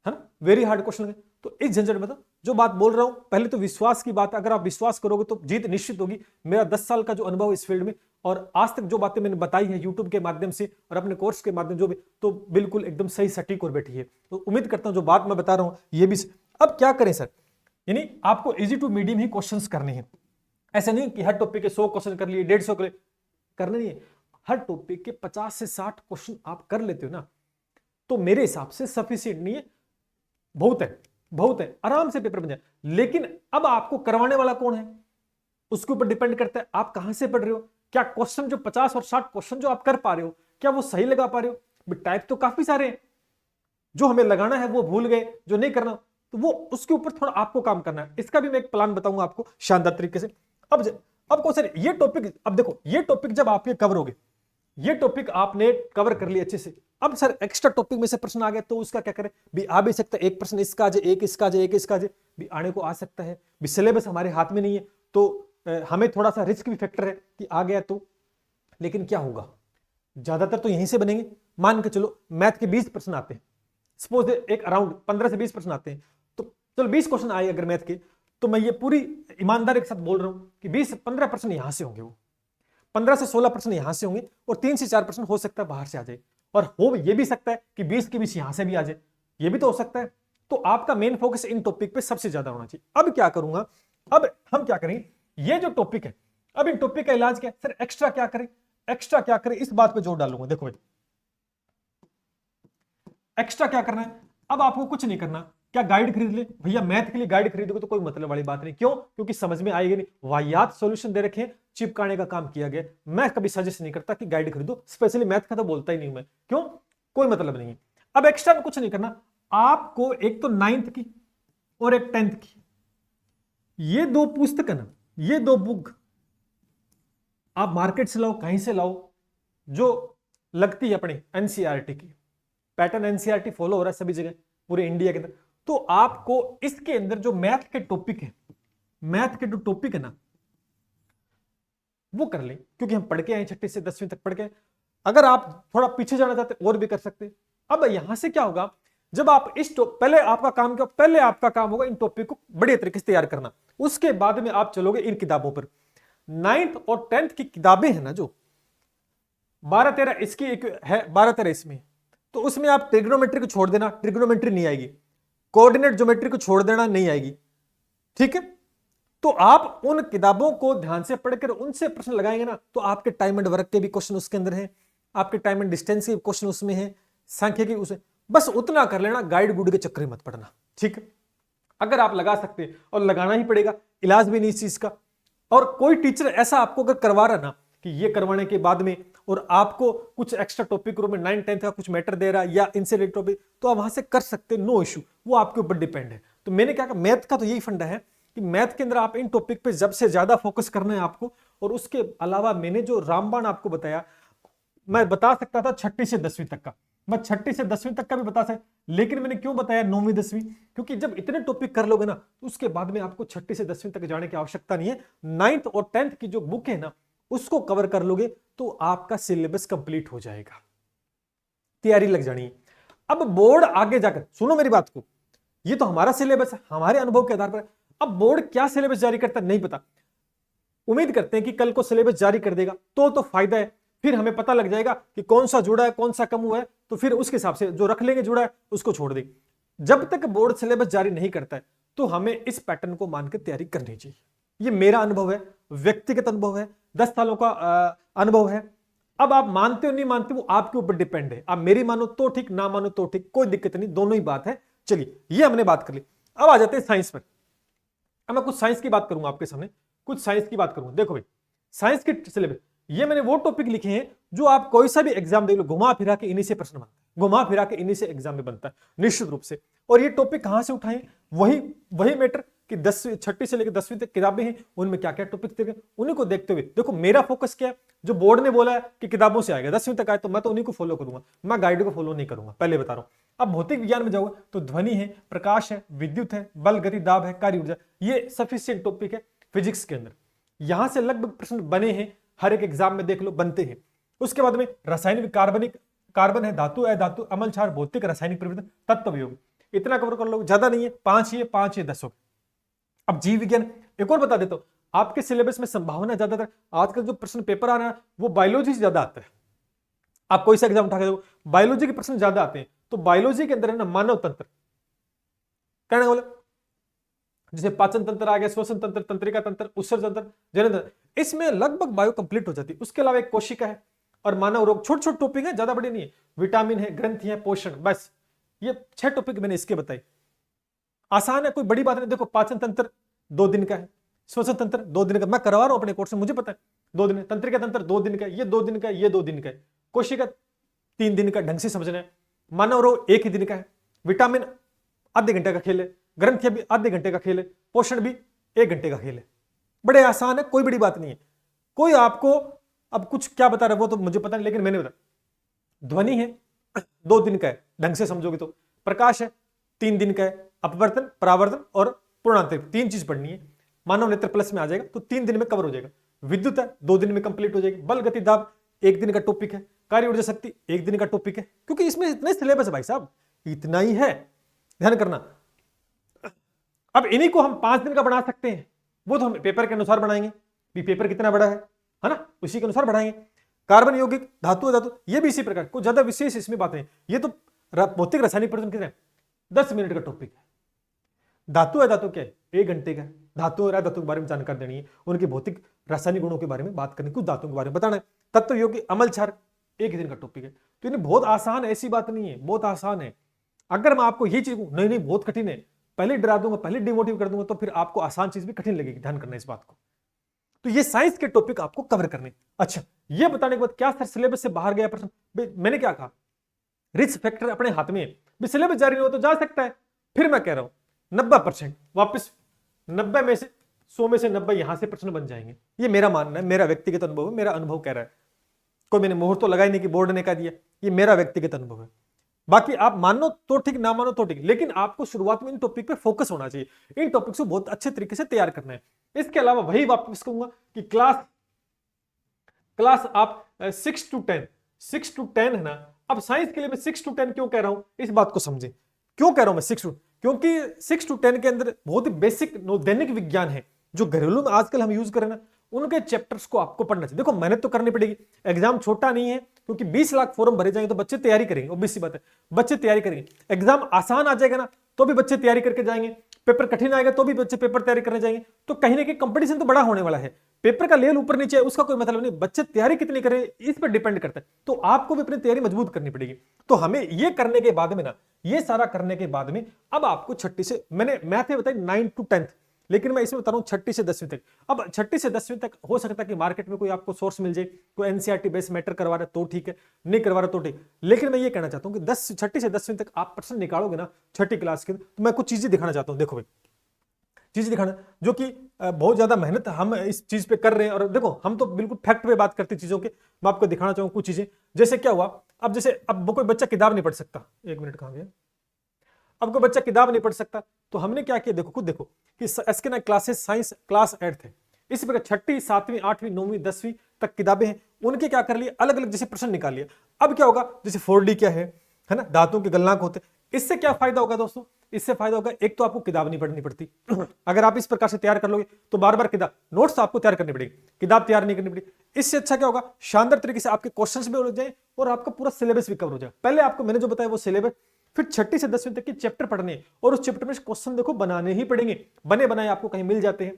ना, वेरी हार्ड क्वेश्चन लगाएंगे। तो इस झंझट में तो जो बात बोल रहा हूं, पहले तो विश्वास की बात, अगर आप विश्वास करोगे तो जीत निश्चित होगी। मेरा 10 साल का जो अनुभव इस फील्ड में, और आज तक जो बातें मैंने बताई है यूट्यूब के माध्यम से और अपने कोर्स के माध्यम जो भी, तो बिल्कुल एकदम सही सटीक और बैठी है। तो उम्मीद करता हूं जो बात मैं बता रहा हूं ये भी। अब क्या करें सर, यानी आपको इजी टू मीडियम ही क्वेश्चंस करने हैं। ऐसा नहीं कि हर टॉपिक के 100 क्वेश्चन कर लिए, 150 करने नहीं है। हर टॉपिक के 50 से 60 क्वेश्चन आप कर लेते हो ना, तो मेरे हिसाब से सफिशिएंट नहीं है, बहुत है, बहुत है, आराम से पेपर बन जाए। लेकिन अब आपको करवाने वाला कौन है, उसके ऊपर डिपेंड करता है आप कहां से पढ़ रहे हो। क्या क्वेश्चन जो 50 और 60 क्वेश्चन जो आप कर पा रहे हो, क्या वो सही लगा पा रहे हो? टाइप तो काफी सारे हैं, जो हमें लगाना है वो भूल गए, जो नहीं करना तो वो उसके ऊपर थोड़ा आपको काम करना है। इसका भी मैं एक प्लान बताऊंगा आपको शानदार तरीके से। अब कौन सर ये टॉपिक, अब देखो ये टॉपिक जब आपके कवर हो गए, ये टॉपिक आपने कवर कर लिया अच्छे से, अब सर एक्स्ट्रा टॉपिक में से प्रश्न आ गया तो उसका क्या करें? भी आ भी सकता है, एक प्रश्न इसका आ जाए, एक इसका आ जाए, एक इसका आ जाए, भी आने को आ सकता है। भी सिलेबस हमारे हाथ में नहीं है तो हमें थोड़ा सा रिस्क भी फैक्टर है कि आ गया तो। लेकिन क्या होगा, ज्यादातर तो यहीं से बनेंगे। मान के चलो मैथ के 20 प्रश्न आते हैं, सपोज एक अराउंड 15 से 20 प्रश्न आते हैं, तो चलो 20 क्वेश्चन आए अगर मैथ के, तो मैं ये पूरी ईमानदारी के साथ बोल रहा हूं कि 20-15 प्रश्न यहां से होंगे, वो 15 से 16 प्रश्न यहां से होंगे, और 3 से 4 प्रश्न हो सकता है बाहर से आ जाए, और हो ये भी सकता है कि 20 के 20 यहां से भी आ जाए, ये भी तो हो सकता है। तो आपका मेन फोकस इन टॉपिक पे सबसे ज्यादा होना चाहिए। अब क्या करूंगा, अब हम क्या करें, ये जो टॉपिक है, अब इन टॉपिक का इलाज क्या है सर, एक्स्ट्रा क्या करें, एक्स्ट्रा क्या करें, इस बात पे जोर डालूंगा। देखो भाई एक्स्ट्रा क्या करना है, अब आपको कुछ नहीं करना। क्या गाइड खरीद ले भैया, मैथ के लिए गाइड खरीदोगे तो कोई मतलब वाली बात नहीं। क्यों? क्योंकि समझ में आएगी नहीं, वाहियात सॉल्यूशन दे रखे हैं, चिपकाने का काम किया गया। मैं कभी सजेस्ट नहीं करता कि गाइड खरीदो, स्पेशली मैथ का तो बोलता ही नहीं मैं। क्यों? कोई मतलब नहीं है। अब एक्स्ट्रा में कुछ नहीं करना आपको, एक तो 9th की और एक 10th की, ये दो पुस्तक है ना, ये दो बुक आप मार्केट से लाओ, कहीं से लाओ, जो लगती है अपने एनसीईआरटी की पैटर्न, एनसीईआरटी फॉलो हो रहा है सभी जगह पूरे इंडिया के अंदर। तो आपको इसके अंदर जो मैथ के टॉपिक है, मैथ के जो टॉपिक है ना, वो कर लें, क्योंकि हम पढ़ के आए 6ठी से 10वीं तक पढ़ के। अगर आप थोड़ा पीछे जाना चाहते और भी कर सकते। अब यहां से क्या होगा, जब आप इस पहले आपका काम क्या, पहले आपका काम होगा इन टॉपिक को बढ़िया तरीके से तैयार करना, उसके बाद में आप चलोगे इन किताबों पर। 9th और 10th की किताबें हैं ना, जो 12-13 इसकी एक है, 12-13 इसमें, तो उसमें आप ट्रिग्नोमेट्री को छोड़ देना, ट्रिग्नोमेट्री नहीं आएगी, कोऑर्डिनेट ज्योमेट्री को छोड़ देना, नहीं आएगी, ठीक है। तो आप उन किताबों को ध्यान से पढ़कर उनसे प्रश्न लगाएंगे ना, तो आपके टाइम एंड वर्क के भी क्वेश्चन उसके अंदर हैं, आपके टाइम एंड डिस्टेंस के क्वेश्चन उसमें हैं, संख्या के उसे, बस उतना कर लेना, गाइड गुड के चक्कर में मत पड़ना, ठीक है। अगर आप लगा सकते, और लगाना ही पड़ेगा, इलाज भी नहीं इस चीज का। और कोई टीचर ऐसा आपको अगर करवा रहा ना कि ये करवाने के बाद में और आपको कुछ एक्स्ट्रा टॉपिक रूम में 9-10 का कुछ मैटर दे रहा है या इनसे रिलेटेड टॉपिक, तो आप वहां से कर सकते, नो इशू, वो आपके ऊपर डिपेंड है। तो मैंने क्या कहा, मैथ का तो यही फंडा है कि मैथ के अंदर आप इन टॉपिक पे जब से ज्यादा फोकस करना है आपको। और उसके अलावा मैंने जो रामबाण आपको बताया, मैं बता सकता था 6ठी से 10वीं तक का, मैं 6ठी से 10वीं तक का भी बता सकता, लेकिन मैंने क्यों बताया 9वीं 10वीं, क्योंकि जब इतने टॉपिक कर लोगे ना, तो उसके बाद में आपको 6ठी से 10वीं तक जाने की आवश्यकता नहीं है। 9th और 10th की जो बुक है ना, उसको कवर कर लोगे तो आपका सिलेबस कंप्लीट हो जाएगा, तैयारी लग जानी है। अब बोर्ड आगे जाकर, सुनो मेरी बात को, ये तो हमारा सिलेबस है, हमारे अनुभव के आधार पर। अब बोर्ड क्या सिलेबस जारी करता है नहीं पता, उम्मीद करते हैं कि कल को सिलेबस जारी कर देगा तो फायदा है, फिर हमें पता लग जाएगा कि कौन सा जुड़ा है कौन सा कम हुआ है, तो फिर उसके हिसाब से जो रख लेंगे जुड़ा है उसको छोड़ देंगे। जब तक बोर्ड सिलेबस जारी नहीं करता है तो हमें इस पैटर्न को मानकर तैयारी करनी चाहिए। ये मेरा अनुभव है, व्यक्तिगत अनुभव है, 10 सालों का अनुभव है। अब आप मानते हो नहीं मानते वो आपके ऊपर डिपेंड है, आप मेरी मानो तो ठीक, ना मानो तो ठीक, कोई दिक्कत नहीं, दोनों ही बात है। चलिए ये हमने बात कर ली। अब आ जाते हैं साइंस पर। अब मैं कुछ साइंस की बात करूंगा आपके सामने, कुछ साइंस की बात करूंगा। देखो भाई साइंस के सिलेबस, ये मैंने वो टॉपिक लिखे हैं जो आप कोई सा भी एग्जाम देख लो, घुमा फिरा के इन्हीं से प्रश्न बनता है, घुमा फिरा के इन्हीं से एग्जाम में बनता है निश्चित रूप से। और ये टॉपिक कहां से उठाए, वही मैटर कि 6ठी से लेकर 10वीं तक किताबें हैं, उनमें क्या क्या टॉपिक थे, उन्हीं को देखते हुए देखो मेरा फोकस क्या है। जो बोर्ड ने बोला है कि किताबों से आएगा 10वीं तक आए, तो मैं तो उन्हीं को फॉलो करूंगा, मैं गाइड को फॉलो नहीं करूंगा, पहले बता रहा हूं। अब भौतिक विज्ञान में जाओगे तो ध्वनि है, प्रकाश है, विद्युत है, बल गति दाब है, कार्य ऊर्जा, ये सफिशिएंट टॉपिक है फिजिक्स के अंदर। यहां से लगभग प्रश्न बने हैं, हर एक एग्जाम में देख लो बनते हैं। उसके बाद में रासायनिक, कार्बन है, धातु है, धातु, अम्ल क्षार, भौतिक रासायनिक परिवर्तन, तत्व योग, इतना कवर कर लो, ज्यादा नहीं है, 5 ही है, 5 है 10 हो। अब जीव विज्ञान एक और बता देता हूं, आपके सिलेबस में संभावना ज्यादातर आजकल जो प्रश्न पेपर आ रहा है वो बायोलॉजी से ज्यादा आता है। आप कोई सा एग्जाम उठा के देखो, बायोलॉजी के प्रश्न ज्यादा आते हैं। तो बायोलॉजी के अंदर है ना मानव तंत्र, कहने बोले जैसे पाचन तंत्र आ गया, श्वसन तंत्र, तंत्रिका तंत्र, उत्सर्जन तंत्र, जनन तंत्र, इसमें लगभग बायो कंप्लीट हो जाती है। उसके अलावा एक कोशिका है और मानव रोग, छोटे छोटे टॉपिक है, ज्यादा बड़े नहीं है, विटामिन है, ग्रंथि है, पोषण, बस ये 6 टॉपिक मैंने इसके बताए। आसान है, कोई बड़ी बात नहीं। देखो पाचन तंत्र 2 दिन का है, श्वसन तंत्र 2 दिन का, मैं करवा रहा हूं अपने कोर्स में, मुझे पता है 2 दिन है, तंत्रिका तंत्र 2 दिन का, ये 2 दिन का, ये 2 दिन का है, कोशिका 3 दिन का, ढंग से समझना है। मानव रोग 1 ही दिन का है, विटामिन आधे घंटे का खेल है, ग्रंथि भी आधे घंटे का खेल है, पोषण भी 1 घंटे का खेल है। बड़े आसान है, कोई बड़ी बात नहीं है। कोई आपको अब कुछ क्या बता रहा है वो तो मुझे पता नहीं, लेकिन मैंने बताया। ध्वनि है 2 दिन का है, ढंग से समझोगे तो। प्रकाश है 3 दिन का है, अपवर्तन, परावर्तन और पूर्णांतरिक, 3 चीज पढ़नी है। मानव नेत्र प्लस में आ जाएगा तो 3 दिन में कवर हो जाएगा। विद्युत है 2 दिन में कंप्लीट हो जाएगी। बल, गति, दाब 1 दिन का टॉपिक है। कार्य ऊर्जा शक्ति 1 दिन का टॉपिक है, क्योंकि इसमें इतने सिलेबस है भाई साहब, इतना ही है, ध्यान करना। अब इन्हीं को हम 5 दिन का बना सकते हैं, वो तो हम पेपर के अनुसार बनाएंगे, भी पेपर कितना बड़ा है ना, उसी के अनुसार बढ़ाएंगे। कार्बन यौगिक, धातु धातु, ये भी इसी प्रकार, कोई ज्यादा विशेष इसमें बात नहीं। ये तो भौतिक रासायनिक परिवर्तन कितने 10 मिनट का टॉपिक है। धातु है, धातु क्या है 1 घंटे का। धातु और धातु के बारे में जानकारी देनी है, उनके भौतिक रासायनिक गुणों के बारे में बात करनी, कुछ धातुओं के बारे में बताना है। तत्व यौगिक, अम्ल क्षार 1 दिन का टॉपिक है। तो इन्हें बहुत आसान है, ऐसी बात नहीं है, बहुत आसान है। अगर मैं आपको ये चीज नहीं नहीं बहुत कठिन है, पहले डरा दूंगा, पहले डिमोटिव कर दूंगा, तो फिर आपको आसान चीज भी कठिन लगेगी, ध्यान करना इस बात को। तो ये साइंस के टॉपिक आपको कवर करने। अच्छा, ये बताने के बाद क्या सर सिलेबस से बाहर गया प्रश्न, मैंने क्या कहा, रिस्क फैक्टर अपने हाथ में है, सिलेबस जारी नहीं हो तो जा सकता है। फिर मैं कह रहा हूं 90% वापस 90 में से 100 में से 90 यहां से प्रश्न बन जाएंगे। ये मेरा मानना है, मेरा व्यक्तिगत अनुभव है, मेरा अनुभव कह रहा है। कोई मैंने मोहर तो लगाई नहीं कि बोर्ड ने कहा दिया, ये मेरा व्यक्तिगत अनुभव है। बाकी आप मानो तो ठीक, ना मानो तो ठीक, लेकिन आपको शुरुआत में इन टॉपिक पे फोकस होना चाहिए। इन टॉपिक को बहुत अच्छे तरीके से तैयार करना है। इसके अलावा वही वापस कहूंगा कि क्लास आप 6 to 10 है ना। अब साइंस के लिए मैं 6 to 10 क्यों कह रहा हूं, इस बात को समझे। क्यों कह रहा हूं मैं 6 to, क्योंकि 6 to 10 के अंदर बहुत ही बेसिक दैनिक विज्ञान है, जो घरेलू में आजकल हम यूज कर रहे हैं ना, उनके चैप्टर्स को आपको पढ़ना चाहिए। देखो मेहनत तो करनी पड़ेगी, एग्जाम छोटा नहीं है, क्योंकि 20 लाख फॉर्म भरे जाएंगे तो बच्चे तैयारी करेंगे, ऑब्वियस सी बात है, बच्चे तैयारी करेंगे। एग्जाम आसान आ जाएगा ना तो भी बच्चे तैयारी करके जाएंगे, पेपर कठिन आएगा तो भी बच्चे पेपर तैयारी करने जाएंगे। तो कहीं ना कहीं कंपटीशन तो बड़ा होने वाला है। पेपर का लेवल ऊपर नीचे है उसका कोई मतलब नहीं, बच्चे तैयारी कितनी करें इस पर डिपेंड करता है। तो आपको भी अपनी तैयारी मजबूत करनी पड़ेगी। तो हमें ये करने के बाद में ना, ये सारा करने के बाद में अब आपको छठी से, मैंने मैथ बताई 9 to 10, लेकिन मैं इसमें बता रहा हूं 6ठी से 10वीं तक। अब 6ठी से 10वीं तक हो सकता है कि मार्केट में कोई आपको सोर्स मिल जाए, कोई एनसीईआरटी बेस मैटर करवा रहा है तो ठीक है, नहीं करवा रहा तो ठीक। लेकिन मैं ये कहना चाहता हूं कि 6ठी से 10वीं तक आप प्रश्न निकालोगे ना 6ठी क्लास के, तो मैं कुछ चीजें दिखाना चाहता हूं। देखो भाई, चीजें दिखाना जो कि बहुत ज्यादा मेहनत हम इस चीज पे कर रहे हैं, और देखो हम तो बिल्कुल फैक्ट पे बात करते चीजों के। मैं आपको दिखाना चाहूंगा कुछ चीजें। जैसे क्या हुआ, अब जैसे अब कोई बच्चा किताब नहीं पढ़ सकता, 1 मिनट कहां गया, अब कोई बच्चा किताब नहीं पढ़ सकता, तो हमने क्या किया, देखो खुद देखो कि एसके ना क्लासेस साइंस क्लास 8 थे, इसी प्रकार 6ठी 7वीं 8वीं 9वीं 10वीं तक किताबें हैं, उनके क्या कर लिए, अलग अलग जैसे प्रश्न निकाल लिया। अब क्या होगा, जैसे 4D क्या है ना, धातुओं के गलनांक होते, इससे क्या फायदा होगा दोस्तों, इससे फायदा होगा एक तो आपको किताब नहीं पढ़नी पड़ती। अगर आप इस प्रकार से तैयार कर लोगे तो बार बार किताब नोट्स आपको तैयार करनी पड़ेगी, किताब तैयार नहीं करनी पड़ेगी। इससे अच्छा क्या होगा, शानदार तरीके से आपके क्वेश्चंस भी हो जाए और आपका पूरा सिलेबस भी कवर हो जाए। पहले आपको मैंने जो बताया वो सिलेबस, फिर 6ठी से 10वीं तक के चैप्टर पढ़ने, और उस चैप्टर में क्वेश्चन देखो बनाने ही पड़ेंगे, बने बनाए आपको कहीं मिल जाते हैं,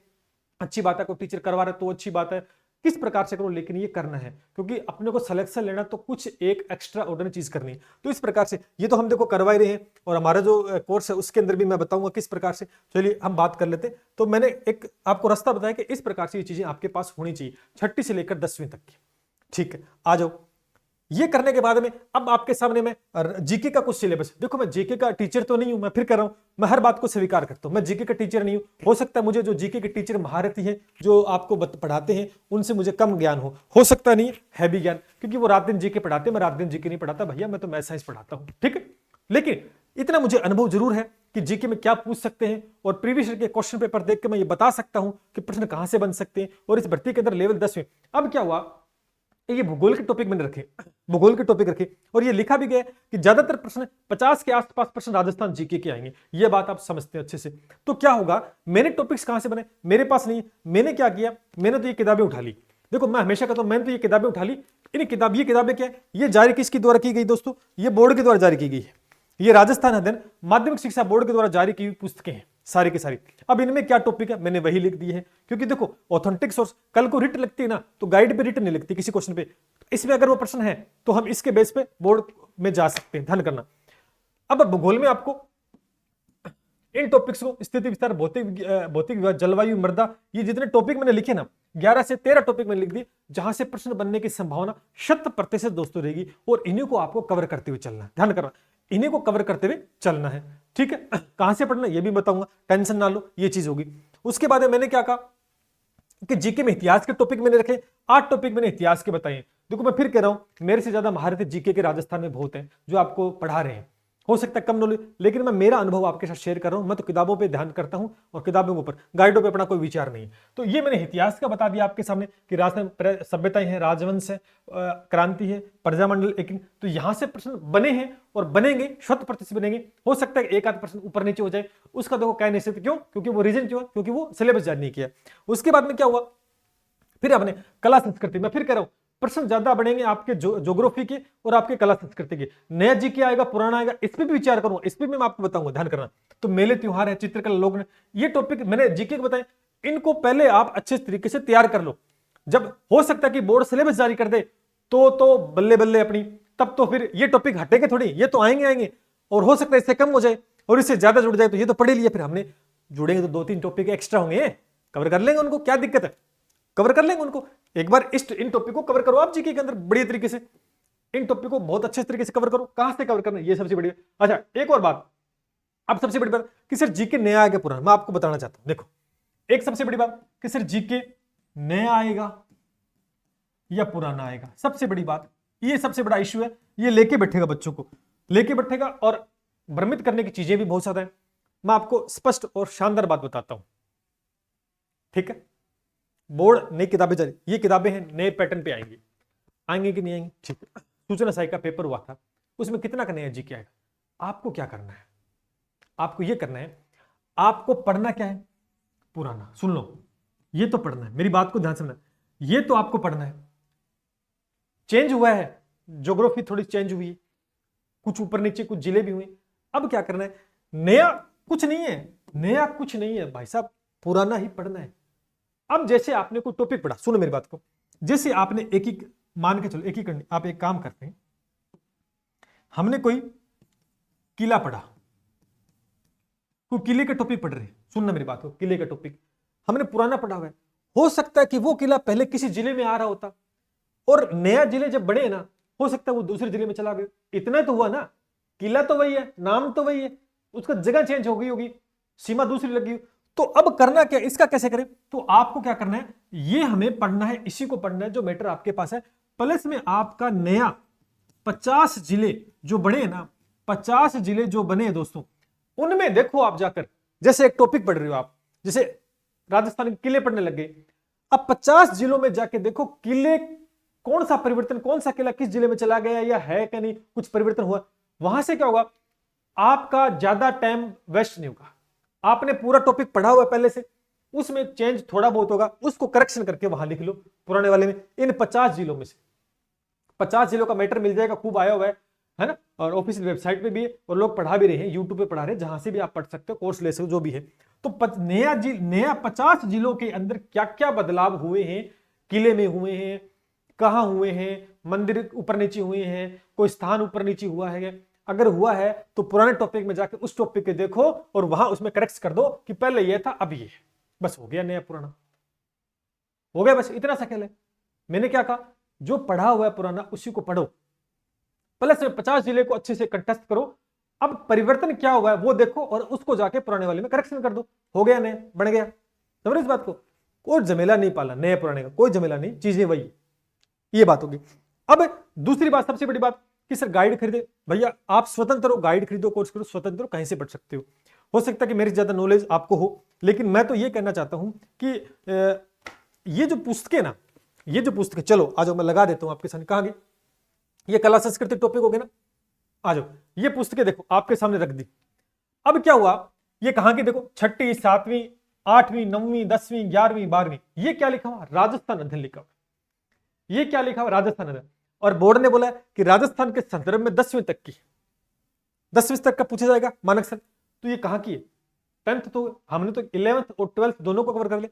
अच्छी बात है, कोई टीचर करवा रहा है तो अच्छी बात है, किस प्रकार से करो, लेकिन ये करना है, क्योंकि अपने को सिलेक्शन लेना तो कुछ एक एक्स्ट्रा ऑर्डिनरी चीज करनी है। तो इस प्रकार से ये तो हम देखो करवा ही रहे हैं, और हमारा जो कोर्स है उसके अंदर भी मैं बताऊंगा किस प्रकार से। चलिए हम बात कर लेते। तो मैंने एक आपको रास्ता बताया कि इस प्रकार से ये चीजें आपके पास होनी चाहिए 6ठी से लेकर 10वीं तक की। ठीक है, आ जाओ। ये करने के बाद में अब आपके सामने में जीके का कुछ सिलेबस। देखो मैं जीके का टीचर तो नहीं हूं, मैं फिर कर रहा हूं, मैं हर बात को स्वीकार करता हूं, मैं जीके का टीचर नहीं हूं। हो सकता है मुझे जो जीके के टीचर महारथी हैं, जो आपको पढ़ाते हैं, उनसे मुझे कम ज्ञान हो सकता नहीं है भी ज्ञान, क्योंकि वो रात दिन जीके पढ़ाते, मैं रात दिन जीके नहीं पढ़ाता भैया, मैं तो मैथ साइंस पढ़ाता हूं। ठीक है, लेकिन इतना मुझे अनुभव जरूर है कि जीके में क्या पूछ सकते हैं, और प्रीवियस ईयर के क्वेश्चन पेपर देख के मैं ये बता सकता हूं कि प्रश्न कहां से बन सकते हैं। और इस भर्ती के अंदर लेवल 10 में अब क्या हुआ, ये भूगोल के टॉपिक मैंने रखे, भूगोल के टॉपिक रखे, और ये लिखा भी गया कि ज्यादातर प्रश्न 50 के आसपास प्रश्न राजस्थान जीके के आएंगे। ये बात आप समझते हैं अच्छे से। तो क्या होगा, मेरे टॉपिक्स कहां से बने, मेरे पास नहीं है। मैंने क्या किया, मैंने तो ये किताबें उठा ली। देखो मैं हमेशा कहता हूं, मैंने तो ये किताबें उठा ली। ये किताबें क्या है, ये जारी किसके द्वारा की गई दोस्तों, ये बोर्ड के द्वारा जारी की गई है। ये राजस्थान अध्ययन माध्यमिक शिक्षा बोर्ड के द्वारा जारी की हुई पुस्तकें हैं। सारी की सारी। अब इनमें क्या टॉपिक है मैंने वही लिख दिए है, क्योंकि देखो ऑथेंटिक सोर्स कल को रिट लगती है ना, तो गाइड पे रिट नहीं लगती किसी क्वेश्चन पे, इसमें अगर वो प्रश्न है तो हम इसके बेस पे बोर्ड में जा सकते हैं, ध्यान करना। अब भूगोल में आपको इन टॉपिक्स को स्थिति विस्तार, भौतिक विभाग, जलवायु, मृदा, ये जितने टॉपिक मैंने लिखे ना 11 से 13 टॉपिक मैंने लिख दी, जहां से प्रश्न बनने की संभावना 100% दोस्तों रहेगी, और इन्हीं को आपको कवर करते हुए चलना है, ध्यान करना, इन्हीं को कवर करते हुए चलना है, ठीक है। कहां से पढ़ना ये भी बताऊंगा, टेंशन ना लो, ये चीज होगी। उसके बाद मैंने क्या कहा कि जीके में इतिहास के टॉपिक मैंने रखे, 8 टॉपिक मैंने इतिहास के बताए। देखो मैं फिर कह रहा हूं, मेरे से ज्यादा महारत जीके के राजस्थान में बहुत है जो आपको पढ़ा रहे हैं, हो सकता है कम नॉलेज, लेकिन मैं मेरा अनुभव आपके साथ शेयर कर रहा हूं। मैं तो किताबों पे ध्यान करता हूं और किताबों के ऊपर, गाइडों पे अपना कोई विचार नहीं। तो ये मैंने इतिहास का बता दिया आपके सामने कि राजस्थान सभ्यताएं हैं, राजवंश है, क्रांति है, प्रजामंडल, एक, तो यहां से प्रश्न बने हैं और बनेंगे, 100% बनेंगे। हो सकता है एक आध प्रश्न ऊपर नीचे हो जाए, उसका देखो कह नहीं सकते, क्यों? क्योंकि वो रीजन क्यों है? क्योंकि वो सिलेबस जारी नहीं किया। उसके बाद में क्या हुआ, फिर आपने कला संस्कृति, मैं फिर कह रहा हूं प्रश्न ज्यादा बढ़ेंगे आपके ज्योग्राफी के और आपके कला संस्कृति के। नया जीके आएगा, पुराना आएगा, इस पे भी विचार करूंगा, इस पे भी मैं आपको बताऊंगा, ध्यान करना। तो मेले त्योहार है, चित्रकला, लोक, ये टॉपिक मैंने जीके के बताए, इनको पहले आप अच्छे तरीके से तैयार कर लो। जब हो सकता है कि बोर्ड सिलेबस जारी कर दे तो बल्ले बल्ले अपनी, तब तो फिर ये टॉपिक हटेंगे थोड़ी, ये तो आएंगे, और हो सकता है इससे कम हो जाए और इससे ज्यादा जुड़ जाए, तो ये तो पढ़े लिए, फिर हमने जुड़ेंगे तो 2-3 टॉपिक एक्स्ट्रा होंगे, कवर कर लेंगे उनको, क्या दिक्कत है, कवर कर लेंगे उनको। एक बार इन टॉपिक को कवर करो आप जीके के अंदर बढ़िया तरीके से, इन टॉपिक को बहुत अच्छे तरीके से कवर करो। कहां से कवर करना, ये सबसे बड़ी। अच्छा एक और बात, अब सबसे बड़ी बात कि सर जीके नया आएगा पुराना, मैं आपको बताना चाहता हूं। देखो एक सबसे बड़ी बात कि सर जीके नया आएगा या पुराना आएगा, सबसे बड़ी बात, ये सबसे बड़ा इश्यू है, ये लेके बैठेगा, बच्चों को लेके बैठेगा, और भ्रमित करने की चीजें भी बहुत ज्यादा है। मैं आपको स्पष्ट और शानदार बात बताता हूं, ठीक है। बोर्ड नई किताबें जारी, ये किताबें हैं नए पैटर्न पे आएंगे कि नहीं आएंगे, ठीक है। सूचना साई का पेपर हुआ था, उसमें कितना का नया जीके आएगा। आपको क्या करना है, आपको ये करना है, आपको पढ़ना क्या है, पुराना। सुन लो, ये तो पढ़ना है, मेरी बात को ध्यान से सुनना, ये तो आपको पढ़ना है। चेंज हुआ है, ज्योग्राफी थोड़ी चेंज हुई है, कुछ ऊपर नीचे, कुछ जिले भी हुए। अब क्या करना है, नया कुछ नहीं है, नया कुछ नहीं है भाई साहब, पुराना ही पढ़ना है। अब जैसे आपने कोई टॉपिक पढ़ा, सुनो मेरी बात को, जैसे आपने एक ही, मान के चलो एक ही करनी, आप एक काम करते हैं, हमने कोई किला पढ़ा, कोई किले का टॉपिक पढ़ रहे हैं, सुनना मेरी बात को, किले का टॉपिक हमने पुराना पढ़ा हुआ है। हो सकता है कि वो किला पहले किसी जिले में आ रहा होता, और नया जिले जब बने ना, हो सकता है वो दूसरे जिले में चला गया। इतना तो हुआ ना, किला तो वही है, नाम तो वही है, उसका जगह चेंज हो गई होगी, सीमा दूसरी लगी। तो अब करना क्या, इसका कैसे करें, तो आपको क्या करना है, ये हमें पढ़ना है, इसी को पढ़ना है जो मैटर आपके पास है। प्लस में आपका नया 50 जिले जो बने ना, 50 जिले जो बने हैं दोस्तों, उनमें देखो आप जाकर, जैसे एक टॉपिक पढ़ रहे हो आप, जैसे राजस्थान के किले पढ़ने लग गए, अब 50 जिलों में जाके देखो किले, कौन सा परिवर्तन, कौन सा किला किस जिले में चला गया या है कि नहीं, कुछ परिवर्तन हुआ। वहां से क्या होगा, आपका ज्यादा टाइम वेस्ट नहीं होगा, आपने पूरा टॉपिक पढ़ा हुआ है पहले से, उसमें चेंज थोड़ा बहुत होगा, उसको करेक्शन करके वहां लिख लो पुराने वाले में। इन 50 जिलों में से 50 जिलों का मैटर मिल जाएगा, खूब आया हुआ है ना, और ऑफिशियल वेबसाइट पे भी है, और लोग पढ़ा भी रहे हैं, यूट्यूब पे पढ़ा रहे हैं, जहां से भी आप पढ़ सकते हो, कोर्स ले सकते हो, जो भी है। तो नया 50 जिलों के अंदर क्या क्या बदलाव हुए हैं, किले में हुए हैं, कहां हुए हैं, मंदिर ऊपर नीचे हुए हैं, कोई स्थान ऊपर नीचे हुआ है, अगर हुआ है तो पुराने टॉपिक में जाकर उस टॉपिक के देखो और वहां उसमें करेक्ट कर दो कि पहले ये था अब ये है, बस हो गया, नया पुराना हो गया, बस इतना सा खेल है। मैंने क्या कहा, जो पढ़ा हुआ है पुराना उसी को पढ़ो, प्लस में 50 जिले को अच्छे से कंटेस्ट करो, अब परिवर्तन क्या हुआ है वो देखो और उसको जाके पुराने वाले में करेक्शन कर दो, हो गया, नया बन गया। समझ इस बात को, कोई झमेला नहीं पाला, नए पुराने का कोई झमेला नहीं, चीजें वही, ये बात होगी। अब दूसरी बात, सबसे बड़ी बात कि सर गाइड खरीदे, भैया आप स्वतंत्र हो, गाइड खरीदो, कोर्स करो, स्वतंत्र हो, कहीं से पढ़ सकते हो सकता है कि मेरी ज्यादा नॉलेज आपको हो, लेकिन मैं तो ये कहना चाहता हूं कि ये जो पुस्तकें ना, ये जो पुस्तकें, चलो आ जाओ मैं लगा देता हूं आपके सामने, कहां गई, ये कला संस्कृति टॉपिक हो गया ना, आ जाओ, ये पुस्तकें देखो आपके सामने रख दी। अब क्या हुआ, ये कहां की देखो, 6वीं 7वीं 8वीं 9वीं 10वीं 11वीं 12वीं, ये क्या लिखा हुआ, राजस्थान अध्ययन लिखा हुआ, ये क्या लिखा हुआ, राजस्थान अध्ययन, और बोर्ड ने बोला कि राजस्थान के संदर्भ में 10वीं तक का पूछा जाएगा मानक सर, तो ये कहां की है, 10th तो हमने तो 11th और 12th दोनों को कवर कर लिया।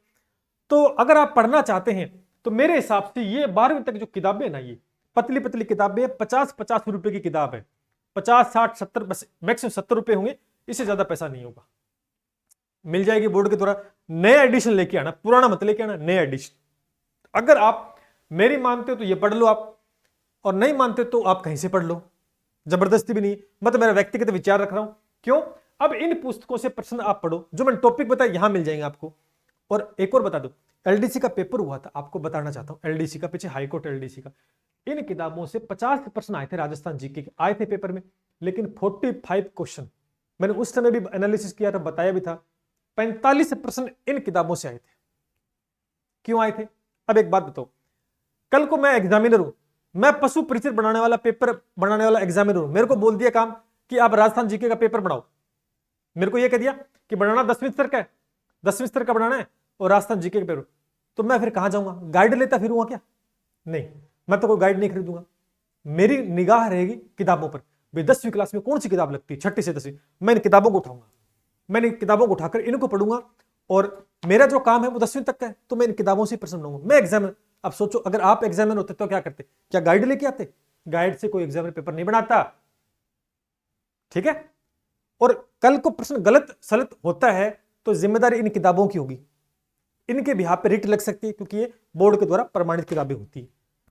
तो अगर आप पढ़ना चाहते हैं तो मेरे हिसाब से ये 12वीं तक जो किताबें हैं ना, ये पतली पतली किताबें, 50-50 रुपए की किताब है, 50, 60, 70, बस मैक्सिमम 70 रुपए होंगे, इससे ज्यादा पैसा नहीं होगा। मिल जाएगी बोर्ड के द्वारा। नया एडिशन लेके आना, पुराना मत लेके आना, नया एडिशन। अगर आप मेरी मानते हो तो ये पढ़ लो आप, और नहीं मानते तो आप कहीं से पढ़ लो, जबरदस्ती भी नहीं। मैं तो मेरा व्यक्तिगत विचार रख रहा हूं। क्यों? अब इन पुस्तकों से प्रश्न आप पढ़ो, जो मैंने टॉपिक बताया यहां मिल जाएंगे आपको। और एक और बता दो, एलडीसी का पेपर हुआ था, आपको बताना चाहता हूं, एलडीसी का, पीछे हाईकोर्ट एलडीसी का, इन किताबों से 50 प्रश्न आए थे, राजस्थान जीके के आए थे पेपर में, लेकिन 45 क्वेश्चन, मैंने उस समय भी एनालिसिस किया था, बताया भी था, 45 प्रश्न इन किताबों से आए थे। क्यों आए थे? अब एक बात बताओ, कल को मैं एग्जामिनर हूं, मैं पशु परिचित बनाने वाला, पेपर बनाने वाला एग्जामिनर हूं, मेरे को बोल दिया काम कि आप राजस्थान जीके का पेपर बनाओ, मेरे को यह कह दिया कि बनाना 10वीं स्तर का है, 10वीं स्तर का बनाना है और राजस्थान जीके का पेपर, तो मैं फिर कहां जाऊंगा? गाइड लेता फिरूंगा क्या? नहीं, मैं तो कोई गाइड नहीं खरीदूंगा। मेरी निगाह रहेगी किताबों पर। भाई 10वीं क्लास में कौन सी किताब लगती है, 6ठी से 10वीं, मैं इन किताबों को उठाऊंगा, मैंने इन किताबों को उठाकर इनको पढ़ूंगा, और मेरा जो काम है वो 10वीं तक का है, तो मैं इन किताबों से प्रश्न बनाऊंगा। मैं एग्जामिनर, अब सोचो अगर आप एग्जामिनर होते तो क्या करते? क्या गाइड लेके आते? गाइड से कोई एग्जामिनर पेपर नहीं बनाता, ठीक है? और कल को प्रश्न गलत सलत होता है तो जिम्मेदारी इन किताबों की होगी, इनके बिहार पे रिट लग सकती है, क्योंकि ये बोर्ड के द्वारा प्रमाणित किताबें होती है।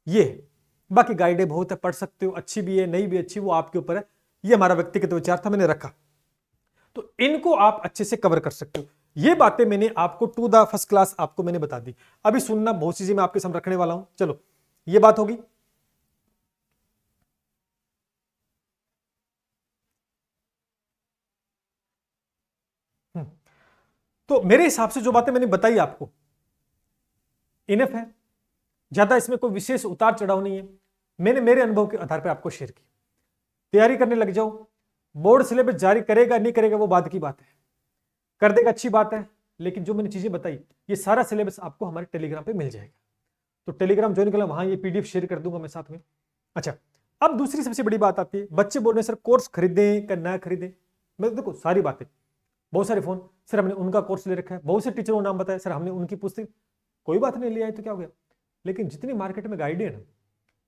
ये बाकी गाइडें बहुत है, पढ़ सकते हो, अच्छी भी है, नहीं भी अच्छी, वो आपके ऊपर है। ये हमारा व्यक्तिगत विचार था, मैंने रखा, तो इनको आप अच्छे से कवर कर सकते हो। ये बातें मैंने आपको टू द फर्स्ट क्लास आपको मैंने बता दी। अभी सुनना, बहुत चीजें मैं आपके सामने रखने वाला हूं। चलो, ये बात होगी। तो मेरे हिसाब से जो बातें मैंने बताई आपको इनफ है, ज्यादा इसमें कोई विशेष उतार चढ़ाव नहीं है, मैंने मेरे अनुभव के आधार पर आपको शेयर की। तैयारी करने लग जाओ। बोर्ड सिलेबस जारी करेगा नहीं करेगा वो बाद की बात है, कर देगा अच्छी बात है, लेकिन जो मैंने चीजें बताई ये सारा सिलेबस आपको हमारे टेलीग्राम पे मिल जाएगा। तो टेलीग्राम ज्वाइन करना, वहां ये पीडीएफ शेयर कर दूंगा मैं साथ में। अच्छा, अब दूसरी सबसे बड़ी बात आती है, बच्चे बोल रहे हैं सर कोर्स खरीदें कि ना खरीदें। मैं देखो सारी बातें, बहुत सारे फोन, सर हमने उनका कोर्स ले रखा है, बहुत से टीचरों नाम बताया, सर हमने उनकी पुस्तक, कोई बात नहीं ले आए तो क्या हो गया, लेकिन जितनी मार्केट में गाइडें है ना,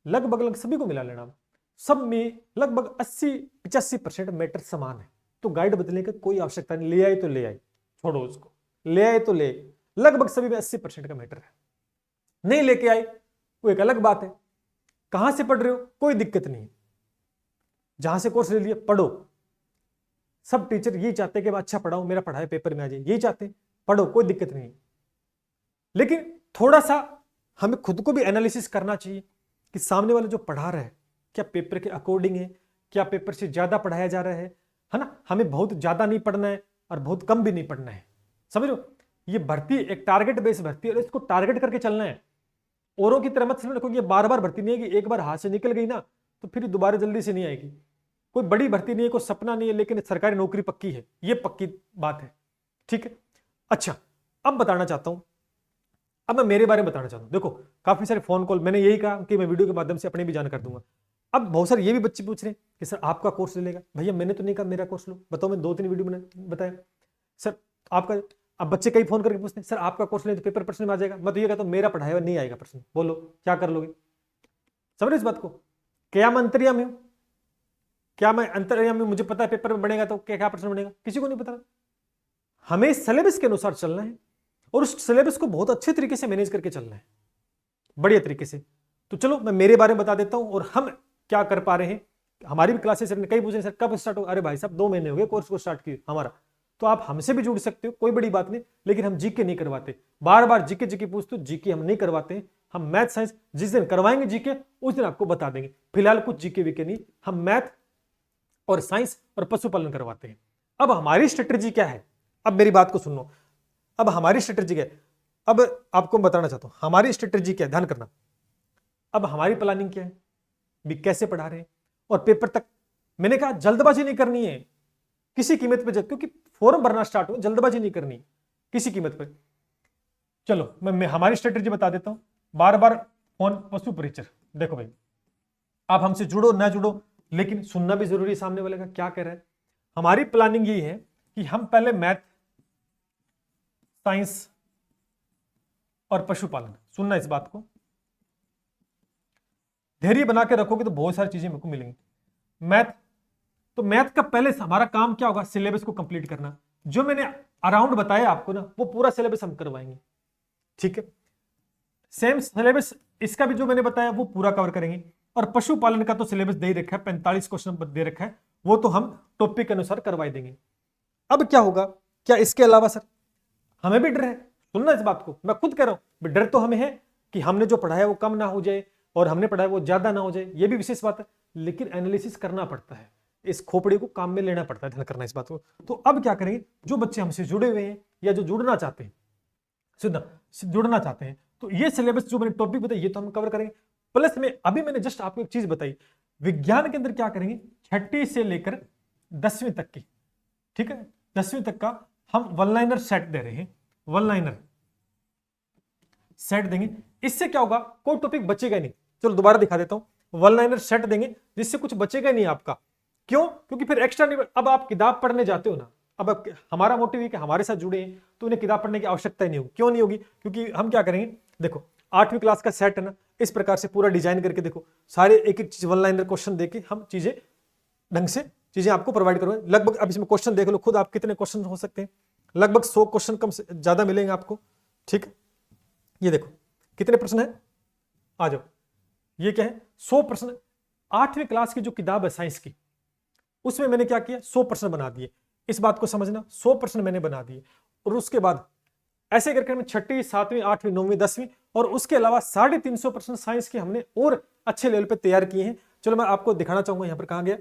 लगभग सभी को मिला लेना, सब में लगभग 80-85% मैटर समान है। तो गाइड बदलने की कोई आवश्यकता नहीं, ले आए तो ले आए, छोड़ो उसको, ले आए तो ले, लगभग सभी में 80% का मैटर है। नहीं लेके आए वो एक अलग बात है। कहां से पढ़ रहे हो कोई दिक्कत नहीं, जहां से कोर्स ले लिया पढ़ो। सब टीचर यही चाहते हैं कि मैं अच्छा पढ़ाऊं, मेरा पढ़ाए पेपर में आ जाए, यही चाहते हैं, पढ़ो, कोई दिक्कत नहीं। लेकिन थोड़ा सा हमें खुद को भी एनालिसिस करना चाहिए कि सामने वाला जो पढ़ा रहा है क्या पेपर के अकॉर्डिंग है, क्या पेपर से ज्यादा पढ़ाया जा रहा है ना। हमें बहुत ज्यादा नहीं पढ़ना है और बहुत कम भी नहीं पढ़ना है, समझ लो। ये भर्ती एक टारगेट बेस्ड भर्ती है और इसको टारगेट करके चलना है, औरों की तरह मत समझो। क्योंकि ये बार बार भर्ती नहीं है कि एक बार हाथ से निकल गई ना तो फिर दोबारा जल्दी से नहीं आएगी। कोई बड़ी भर्ती नहीं है, कोई सपना नहीं है, लेकिन सरकारी नौकरी पक्की है, ये पक्की बात है, ठीक है। अच्छा, अब बताना चाहता हूं, अब मैं मेरे बारे में बताना चाहता हूं। देखो काफी सारे फोन कॉल, मैंने यही कहा कि मैं वीडियो के माध्यम से अपने भी जानकारी दूंगा। अब बहुत सारे ये भी बच्चे पूछ रहे हैं कि सर आपका कोर्स ले लेगा। भैया मैंने तो नहीं कहा मेरा कोर्स लो, बताओ, मैं 2-3 वीडियो मैंने बताया सर आपका। अब बच्चे कई फोन करके पूछते हैं सर आपका कोर्स ले तो पेपर प्रश्न में आ जाएगा। मैं तो ये कहता हूं मेरा पढ़ाया हुआ नहीं आएगा प्रश्न, बोलो क्या कर लोगे? समझ इस बात को? क्या मैं अंतर्यामी हूं? क्या मैं अंतर्यामी हूं? मुझे पता है पेपर में बनेगा तो क्या क्या प्रश्न बनेगा, किसी को नहीं पता। हमें सिलेबस के अनुसार चलना है और उस सिलेबस को बहुत अच्छे तरीके से मैनेज करके चलना है, बढ़िया तरीके से। तो चलो मैं मेरे बारे में बता देता हूं और हम क्या कर पा रहे हैं। हमारी भी क्लासेस कई पूछे सर कब स्टार्ट हो, अरे भाई साहब 2 महीने हो गए कोर्स को स्टार्ट किए हमारा। तो आप हमसे भी जुड़ सकते हो, कोई बड़ी बात नहीं, लेकिन हम जीके नहीं करवाते। बार बार जीके जीके पूछते हो, जीके हम नहीं करवाते। हम मैथ साइंस जिस दिन करवाएंगे जीके उस दिन आपको बता देंगे। फिलहाल कुछ जीके वीके नहीं, हम मैथ और साइंस और पशुपालन करवाते हैं। अब हमारी स्ट्रेटेजी क्या है, अब मेरी बात को सुनो। अब हमारी स्ट्रेटेजी क्या है, अब आपको बताना चाहता हूं हमारी स्ट्रेटेजी क्या है, ध्यान करना। अब हमारी प्लानिंग क्या है, भी कैसे पढ़ा रहे हैं और पेपर तक। मैंने कहा जल्दबाजी नहीं करनी है किसी कीमत पे, क्योंकि फॉर्म भरना स्टार्ट हो, जल्दबाजी नहीं करनी किसी कीमत पे। चलो मैं हमारी स्ट्रेटेजी बता देता हूं। बार बार फोन पशु परिचर, देखो भाई आप हमसे जुड़ो ना जुड़ो, लेकिन सुनना भी जरूरी है सामने वाले का क्या कह रहा है। हमारी प्लानिंग यही है कि हम पहले मैथ साइंस और पशुपालन। सुनना इस बात को, धैर्य बना के रखोगे तो बहुत सारी चीजें मेरे को मिलेंगी। मैथ, तो मैथ का पहले हमारा काम क्या होगा, सिलेबस को कंप्लीट करना। जो मैंने अराउंड बताया आपको ना, वो पूरा सिलेबस हम करवाएंगे, ठीक है। सेम सिलेबस इसका भी जो मैंने बताया वो पूरा कवर करेंगे। और पशुपालन का तो सिलेबस दे ही रखा है, 45 क्वेश्चन दे रखा है, वो तो हम टॉपिक के अनुसार करवाई देंगे। अब क्या होगा, क्या इसके अलावा सर हमें भी डर है, सुनना इस बात को, मैं खुद कह रहा हूं, डर तो हमें है कि हमने जो पढ़ाया वो कम ना हो जाए और हमने पढ़ाया वो ज्यादा ना हो जाए, ये भी विशेष बात है। लेकिन एनालिसिस करना पड़ता है, इस खोपड़ी को काम में लेना पड़ता है, ध्यान करना इस बात को। तो अब क्या करेंगे, जो बच्चे हमसे जुड़े हुए हैं या जो जुड़ना चाहते हैं, सुनना, जुड़ना चाहते हैं, तो ये सिलेबस जो मैंने टॉपिक बताया ये तो हम कवर करेंगे। प्लस में अभी मैंने जस्ट आपको एक चीज बताई, विज्ञान के अंदर क्या करेंगे, 6ठी से लेकर 10वीं तक की, ठीक है, 10वीं तक का हम वन लाइनर सेट दे रहे हैं, वन लाइनर सेट देंगे। इससे क्या होगा, कोई टॉपिक बचेगा नहीं। चलो दोबारा दिखा देता हूं, वन लाइनर सेट देंगे जिससे कुछ बचेगा नहीं आपका। क्यों, क्योंकि फिर एक्स्ट्रा नहीं, अब आप किताब पढ़ने जाते हो ना, अब हमारा मोटिव है कि हमारे साथ जुड़े हैं तो उन्हें किताब पढ़ने की आवश्यकता ही नहीं होगी। क्यों नहीं होगी, क्योंकि हम क्या करेंगे, देखो 8वीं क्लास का सेट है ना, इस प्रकार से पूरा डिजाइन करके देखो, सारे एक एक चीज वन लाइनर क्वेश्चन देके हम चीजें ढंग से चीजें आपको प्रोवाइड करोगे। लगभग अब इसमें क्वेश्चन देख लो खुद आप, कितने क्वेश्चन हो सकते हैं, लगभग 100 क्वेश्चन कम से ज्यादा मिलेंगे आपको, ठीक है। ये देखो कितने प्रश्न है, आ जाओ, ये क्या है, 100 प्रश्न। 8वीं क्लास की जो किताब है साइंस की, उसमें मैंने क्या किया, 100 प्रश्न बना दिए। इस बात को समझना, 100 प्रश्न मैंने बना दिए। और उसके बाद ऐसे करके मैं 6ठी, 7वीं, 8वीं, 9वीं, 10वीं और उसके अलावा 350 प्रश्न साइंस के हमने और अच्छे लेवल पे तैयार किए हैं। चलो मैं आपको दिखाना चाहूंगा, यहां पर कहां गया,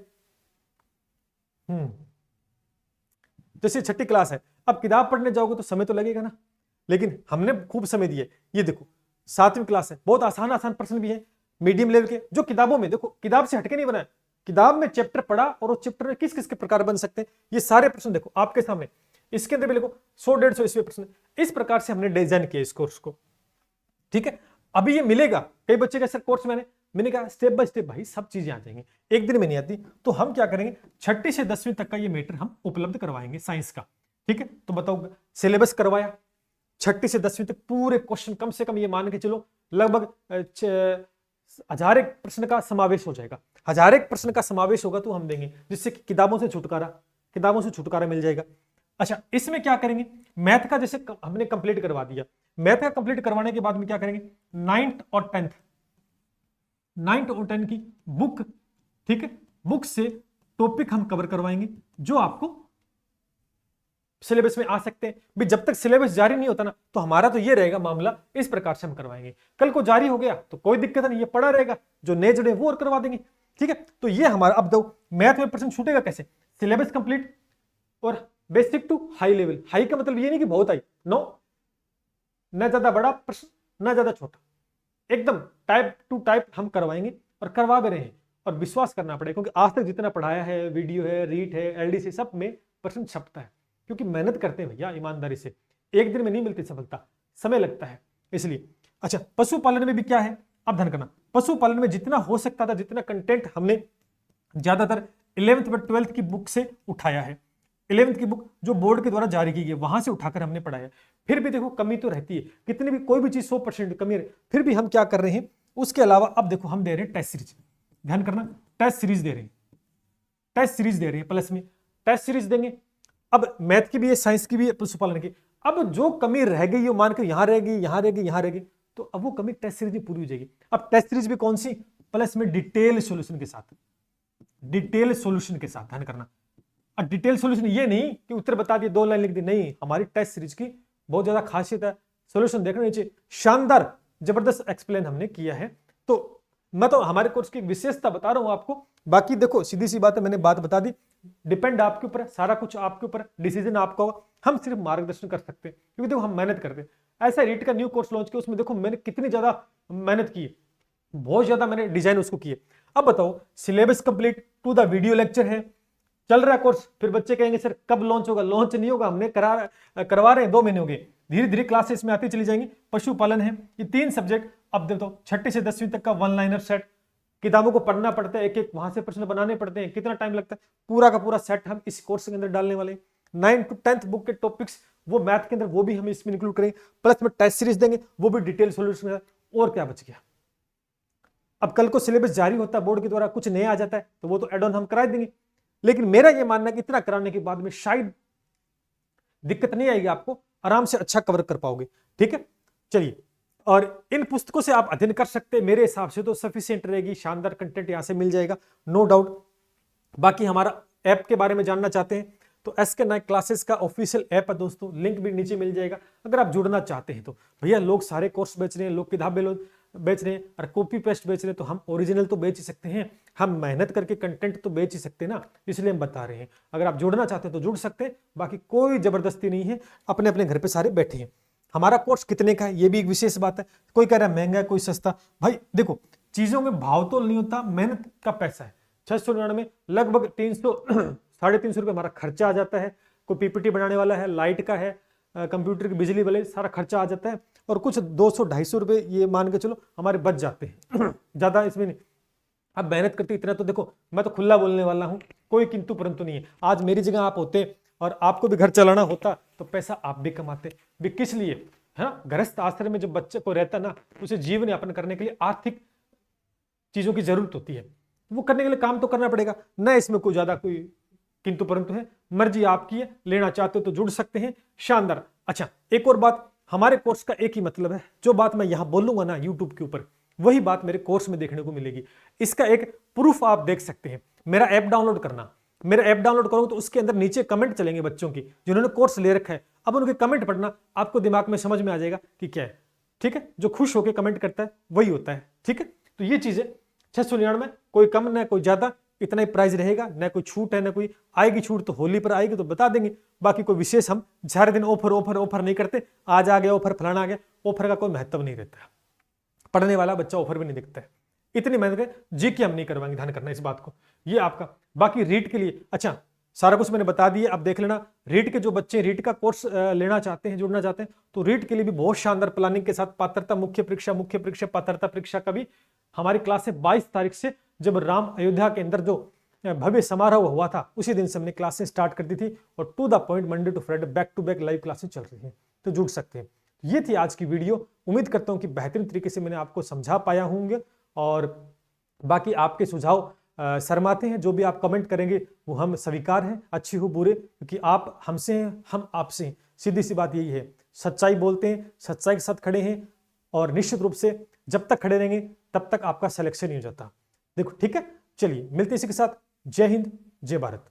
जैसे 6ठी क्लास है, अब किताब पढ़ने जाओगे तो समय तो लगेगा ना, लेकिन हमने खूब समय दिया। ये देखो 7वीं क्लास है, बहुत आसान आसान प्रश्न भी है, मीडियम लेवल के, जो किताबों में, देखो किताब से हटके नहीं बनाया, किताब में चैप्टर पढ़ा और उस चैप्टर में किस किस के प्रकार बन सकते हैं, ये सारे प्रश्न देखो आपके सामने। इसके अंदर भी देखो 100-150 इसमें प्रश्न, इस प्रकार से हमने डिजाइन किया इस कोर्स को, ठीक है। अभी ये मिलेगा, कई बच्चे का सर कोर्स मैंने कहा स्टेप बाय स्टेप भाई सब चीजें आ जाएंगी, एक दिन में नहीं आती। तो हम क्या करेंगे, 6ठी से 10वीं तक का ये मैटर हम उपलब्ध करवाएंगे साइंस का, ठीक है। तो बताओ, सिलेबस करवाया 6ठी से 10वीं तक, पूरे क्वेश्चन कम से कम ये मान के चलो लगभग 1001 प्रश्न का समावेश हो जाएगा, 1001 प्रश्न का समावेश होगा तो हम देंगे, जिससे किताबों से छुटकारा मिल जाएगा। अच्छा, इसमें क्या करेंगे, मैथ का जैसे हमने कंप्लीट करवा दिया, मैथ का कंप्लीट करवाने के बाद में क्या करेंगे, 9th और 10th की बुक, ठीक है, बुक से टॉपिक हम कवर करवाएंगे जो आपको सिलेबस में आ सकते हैं। भी जब तक सिलेबस जारी नहीं होता ना, तो हमारा तो ये रहेगा मामला, इस प्रकार से हम करवाएंगे। कल को जारी हो गया तो कोई दिक्कत नहीं, ये पड़ा रहेगा, जो नए जुड़े वो और करवा देंगे, ठीक है। तो ये हमारा, अब दो मैथ में प्रश्न छूटेगा कैसे, सिलेबस कंप्लीट और basic to high level. High का मतलब ये नहीं कि बहुत हाई, नो, न ज्यादा बड़ा प्रश्न न ज्यादा छोटा, एकदम टाइप टू टाइप हम करवाएंगे और करवा भी रहे हैं। और विश्वास करना पड़ेगा, क्योंकि आज तक जितना पढ़ाया है, वीडियो है, रीट है, एलडीसी, सब में प्रश्न छपता है, क्योंकि मेहनत करते हैं भैया ईमानदारी से, एक दिन में नहीं मिलती सफलता, समय लगता है, इसलिए। अच्छा, पशुपालन में भी क्या है, अब ध्यान करना, पशुपालन में जितना हो सकता था, जितना कंटेंट हमने ज्यादातर 11th व 12th की बुक से उठाया है, 11th की बुक जो बोर्ड के द्वारा जारी की गई वहां से उठाकर हमने पढ़ाया। फिर भी देखो कमी तो रहती है, कितनी भी कोई भी चीज 100% कमी रहे, फिर भी हम क्या कर रहे हैं, उसके अलावा अब देखो हम दे रहे हैं टेस्ट सीरीज, ध्यान करना, टेस्ट सीरीज दे रहे हैं, टेस्ट सीरीज दे रहे हैं, प्लस में टेस्ट सीरीज देंगे। अब मैथ की भी है, साइंस की भी है, पशुपालन की। अब जो कमी रह गई वो मान के यहां रहेगी, यहां रहेगी, यहां रहेगी, तो अब वो कमी टेस्ट सीरीज में पूरी हो जाएगी। अब टेस्ट सीरीज भी कौन सी, प्लस में डिटेल सॉल्यूशन के साथ, डिटेल सॉल्यूशन के साथ, ध्यान करना। अब डिटेल सॉल्यूशन ये नहीं कि उत्तर बता दिए, 2 लाइन लिख दी, नहीं, हमारी टेस्ट सीरीज की बहुत ज्यादा खासियत है, सॉल्यूशन देखना नीचे, शानदार जबरदस्त एक्सप्लेन हमने किया है। तो मैं तो हमारे कोर्स की विशेषता बता रहा हूं आपको, बाकी देखो सीधी सी बात है, मैंने बात बता दी, डिपेंड आपके ऊपर है, सारा कुछ आपके ऊपर, डिसीजन आपका होगा, हम सिर्फ मार्गदर्शन कर सकते हैं, क्योंकि देखो हम मेहनत करते हैं। ऐसा रीट का न्यू कोर्स लॉन्च किया, उसमें देखो मैंने कितनी ज्यादा मेहनत की है, बहुत ज्यादा मैंने डिजाइन उसको किए। अब बताओ, syllabus complete to the video lecture है, चल रहा है कोर्स, फिर बच्चे कहेंगे सर कब लॉन्च होगा, लॉन्च नहीं होगा, हमने करवा रहे हैं, 2 महीने हो गए, धीरे धीरे क्लासेस में आती चली जाएंगी। पशुपालन है, ये 3 सब्जेक्ट, अब देखो 6ठी से 10वीं तक का वन लाइनर सेट, किताबों को पढ़ना पड़ता है, एक एक वहां से प्रश्न बनाने पड़ते हैं, कितना टाइम लगता है, पूरा का पूरा सेट हम इस कोर्स के अंदर डालने वाले। 9 to 10th बुक के टॉपिक्स वो मैथ के अंदर वो भी हम इसमें इंक्लूड करेंगे, प्लस में टेस्ट सीरीज देंगे वो भी डिटेल सॉल्यूशन। और क्या बच गया? अब कल को सिलेबस जारी होता है बोर्ड के द्वारा, कुछ नया आ जाता है तो वो तो एड ऑन हम करा देंगे। लेकिन मेरा ये मानना है कि इतना कराने के बाद में शायद दिक्कत नहीं आएगी, आपको आराम से अच्छा कवर कर पाओगे। ठीक है, चलिए, और इन पुस्तकों से आप अध्ययन कर सकते हैं, मेरे हिसाब से तो सफिशिएंट रहेगी, शानदार कंटेंट यहां से मिल जाएगा, नो डाउट। बाकी हमारा ऐप के बारे में जानना चाहते हैं तो SK नाइक क्लासेस का ऑफिशियल ऐप है दोस्तों, लिंक भी नीचे मिल जाएगा अगर आप जुड़ना चाहते हैं तो। भैया लोग सारे कोर्स बेच रहे हैं, लोग किताबें बेच रहे हैं और कॉपी पेस्ट बेच रहे हैं, तो हम ओरिजिनल तो बेच ही सकते हैं, हम मेहनत करके कंटेंट तो बेच ही सकते हैं ना, इसलिए हम बता रहे हैं। अगर आप जुड़ना चाहते हैं तो जुड़ सकते हैं, बाकी कोई जबरदस्ती नहीं है, अपने अपने घर पे सारे बैठे हैं। हमारा कोर्स कितने का है ये भी एक विशेष बात है, कोई कह रहा है महंगा है कोई सस्ता, भाई देखो चीजों में भाव तो नहीं होता, मेहनत का पैसा है। 699 लगभग 300 350 रुपये हमारा खर्चा आ जाता है, कोई PPT बनाने वाला है, लाइट का है, कंप्यूटर की बिजली वाले सारा खर्चा आ जाता है, और कुछ 200-250 रुपये ये मान के चलो हमारे बच जाते हैं ज्यादा इसमें नहीं। अब मेहनत करते इतना तो देखो, मैं तो खुला बोलने वाला हूं, कोई किंतु परंतु नहीं है। आज मेरी जगह आप होते और आपको भी घर चलाना होता तो पैसा आप भी कमाते, भी किस लिए है ना। गृहस्थ आश्रम में जब बच्चे को रहता ना, उसे जीवन यापन करने के लिए आर्थिक चीजों की जरूरत होती है, वो करने के लिए काम तो करना पड़ेगा ना, इसमें कोई ज्यादा कोई किंतु परंतु है, मर्जी आपकी है, लेना चाहते हो तो जुड़ सकते हैं, शानदार। अच्छा एक और बात, हमारे कोर्स का एक ही मतलब है, जो बात मैं यहां बोलूंगा ना यूट्यूब के ऊपर, वही बात मेरे कोर्स में देखने को मिलेगी। इसका एक प्रूफ आप देख सकते हैं, मेरा ऐप डाउनलोड करना, मेरा ऐप डाउनलोड करोगे तो उसके अंदर नीचे कमेंट चलेंगे बच्चों की जिन्होंने कोर्स ले रखा है, अब उनके कमेंट पढ़ना, आपको दिमाग में समझ में आ जाएगा कि क्या है। ठीक है, जो खुश होकर कमेंट करता है वही होता है। ठीक है, तो ये चीजें 699 कोई कम ना कोई ज्यादा, इतना ही प्राइस रहेगा, ना कोई छूट है ना कोई, आएगी छूट तो होली पर आएगी तो बता देंगे, बाकी कोई विशेष हम सारे दिन ऑफर ऑफर ऑफर नहीं करते, आज आ गया ऑफर फलाना आ गया, ऑफर का कोई महत्व नहीं रहता, पढ़ने वाला बच्चा ऑफर भी नहीं दिखता है, इतनी मेहनत जी की हम नहीं करवाएंगे, ध्यान करना इस बात को, ये आपका। बाकी रीट के लिए अच्छा सारा कुछ मैंने बता दिया, अब देख लेना रीट के जो बच्चे रीट का कोर्स लेना चाहते हैं, जुड़ना चाहते हैं, तो रीट के लिए भी बहुत शानदार प्लानिंग के साथ पात्रता मुख्य परीक्षा पात्रता परीक्षा का भी हमारी क्लास है 22 तारीख से, जब राम अयोध्या के अंदर जो भव्य समारोह हुआ था उसी दिन से हमने क्लासें स्टार्ट कर दी थी, और to the point Monday to Friday back to back live क्लासें चल रही हैं, तो जुड़ सकते हैं। ये थी आज की वीडियो, उम्मीद करता हूं कि बेहतरीन तरीके से मैंने आपको समझा पाया होंगे, और बाकी आपके सुझाव शर्माते हैं, जो भी आप कमेंट करेंगे वो हम स्वीकार हैं, अच्छे हो बुरे, क्योंकि आप हमसे हैं हम आपसे हैं, सीधी सी बात यही है, सच्चाई बोलते हैं, सच्चाई के साथ खड़े हैं, और निश्चित रूप से जब तक खड़े रहेंगे तब तक आपका सिलेक्शन नहीं हो जाता। देखो ठीक है, चलिए मिलते इसी के साथ, जय हिंद जय भारत।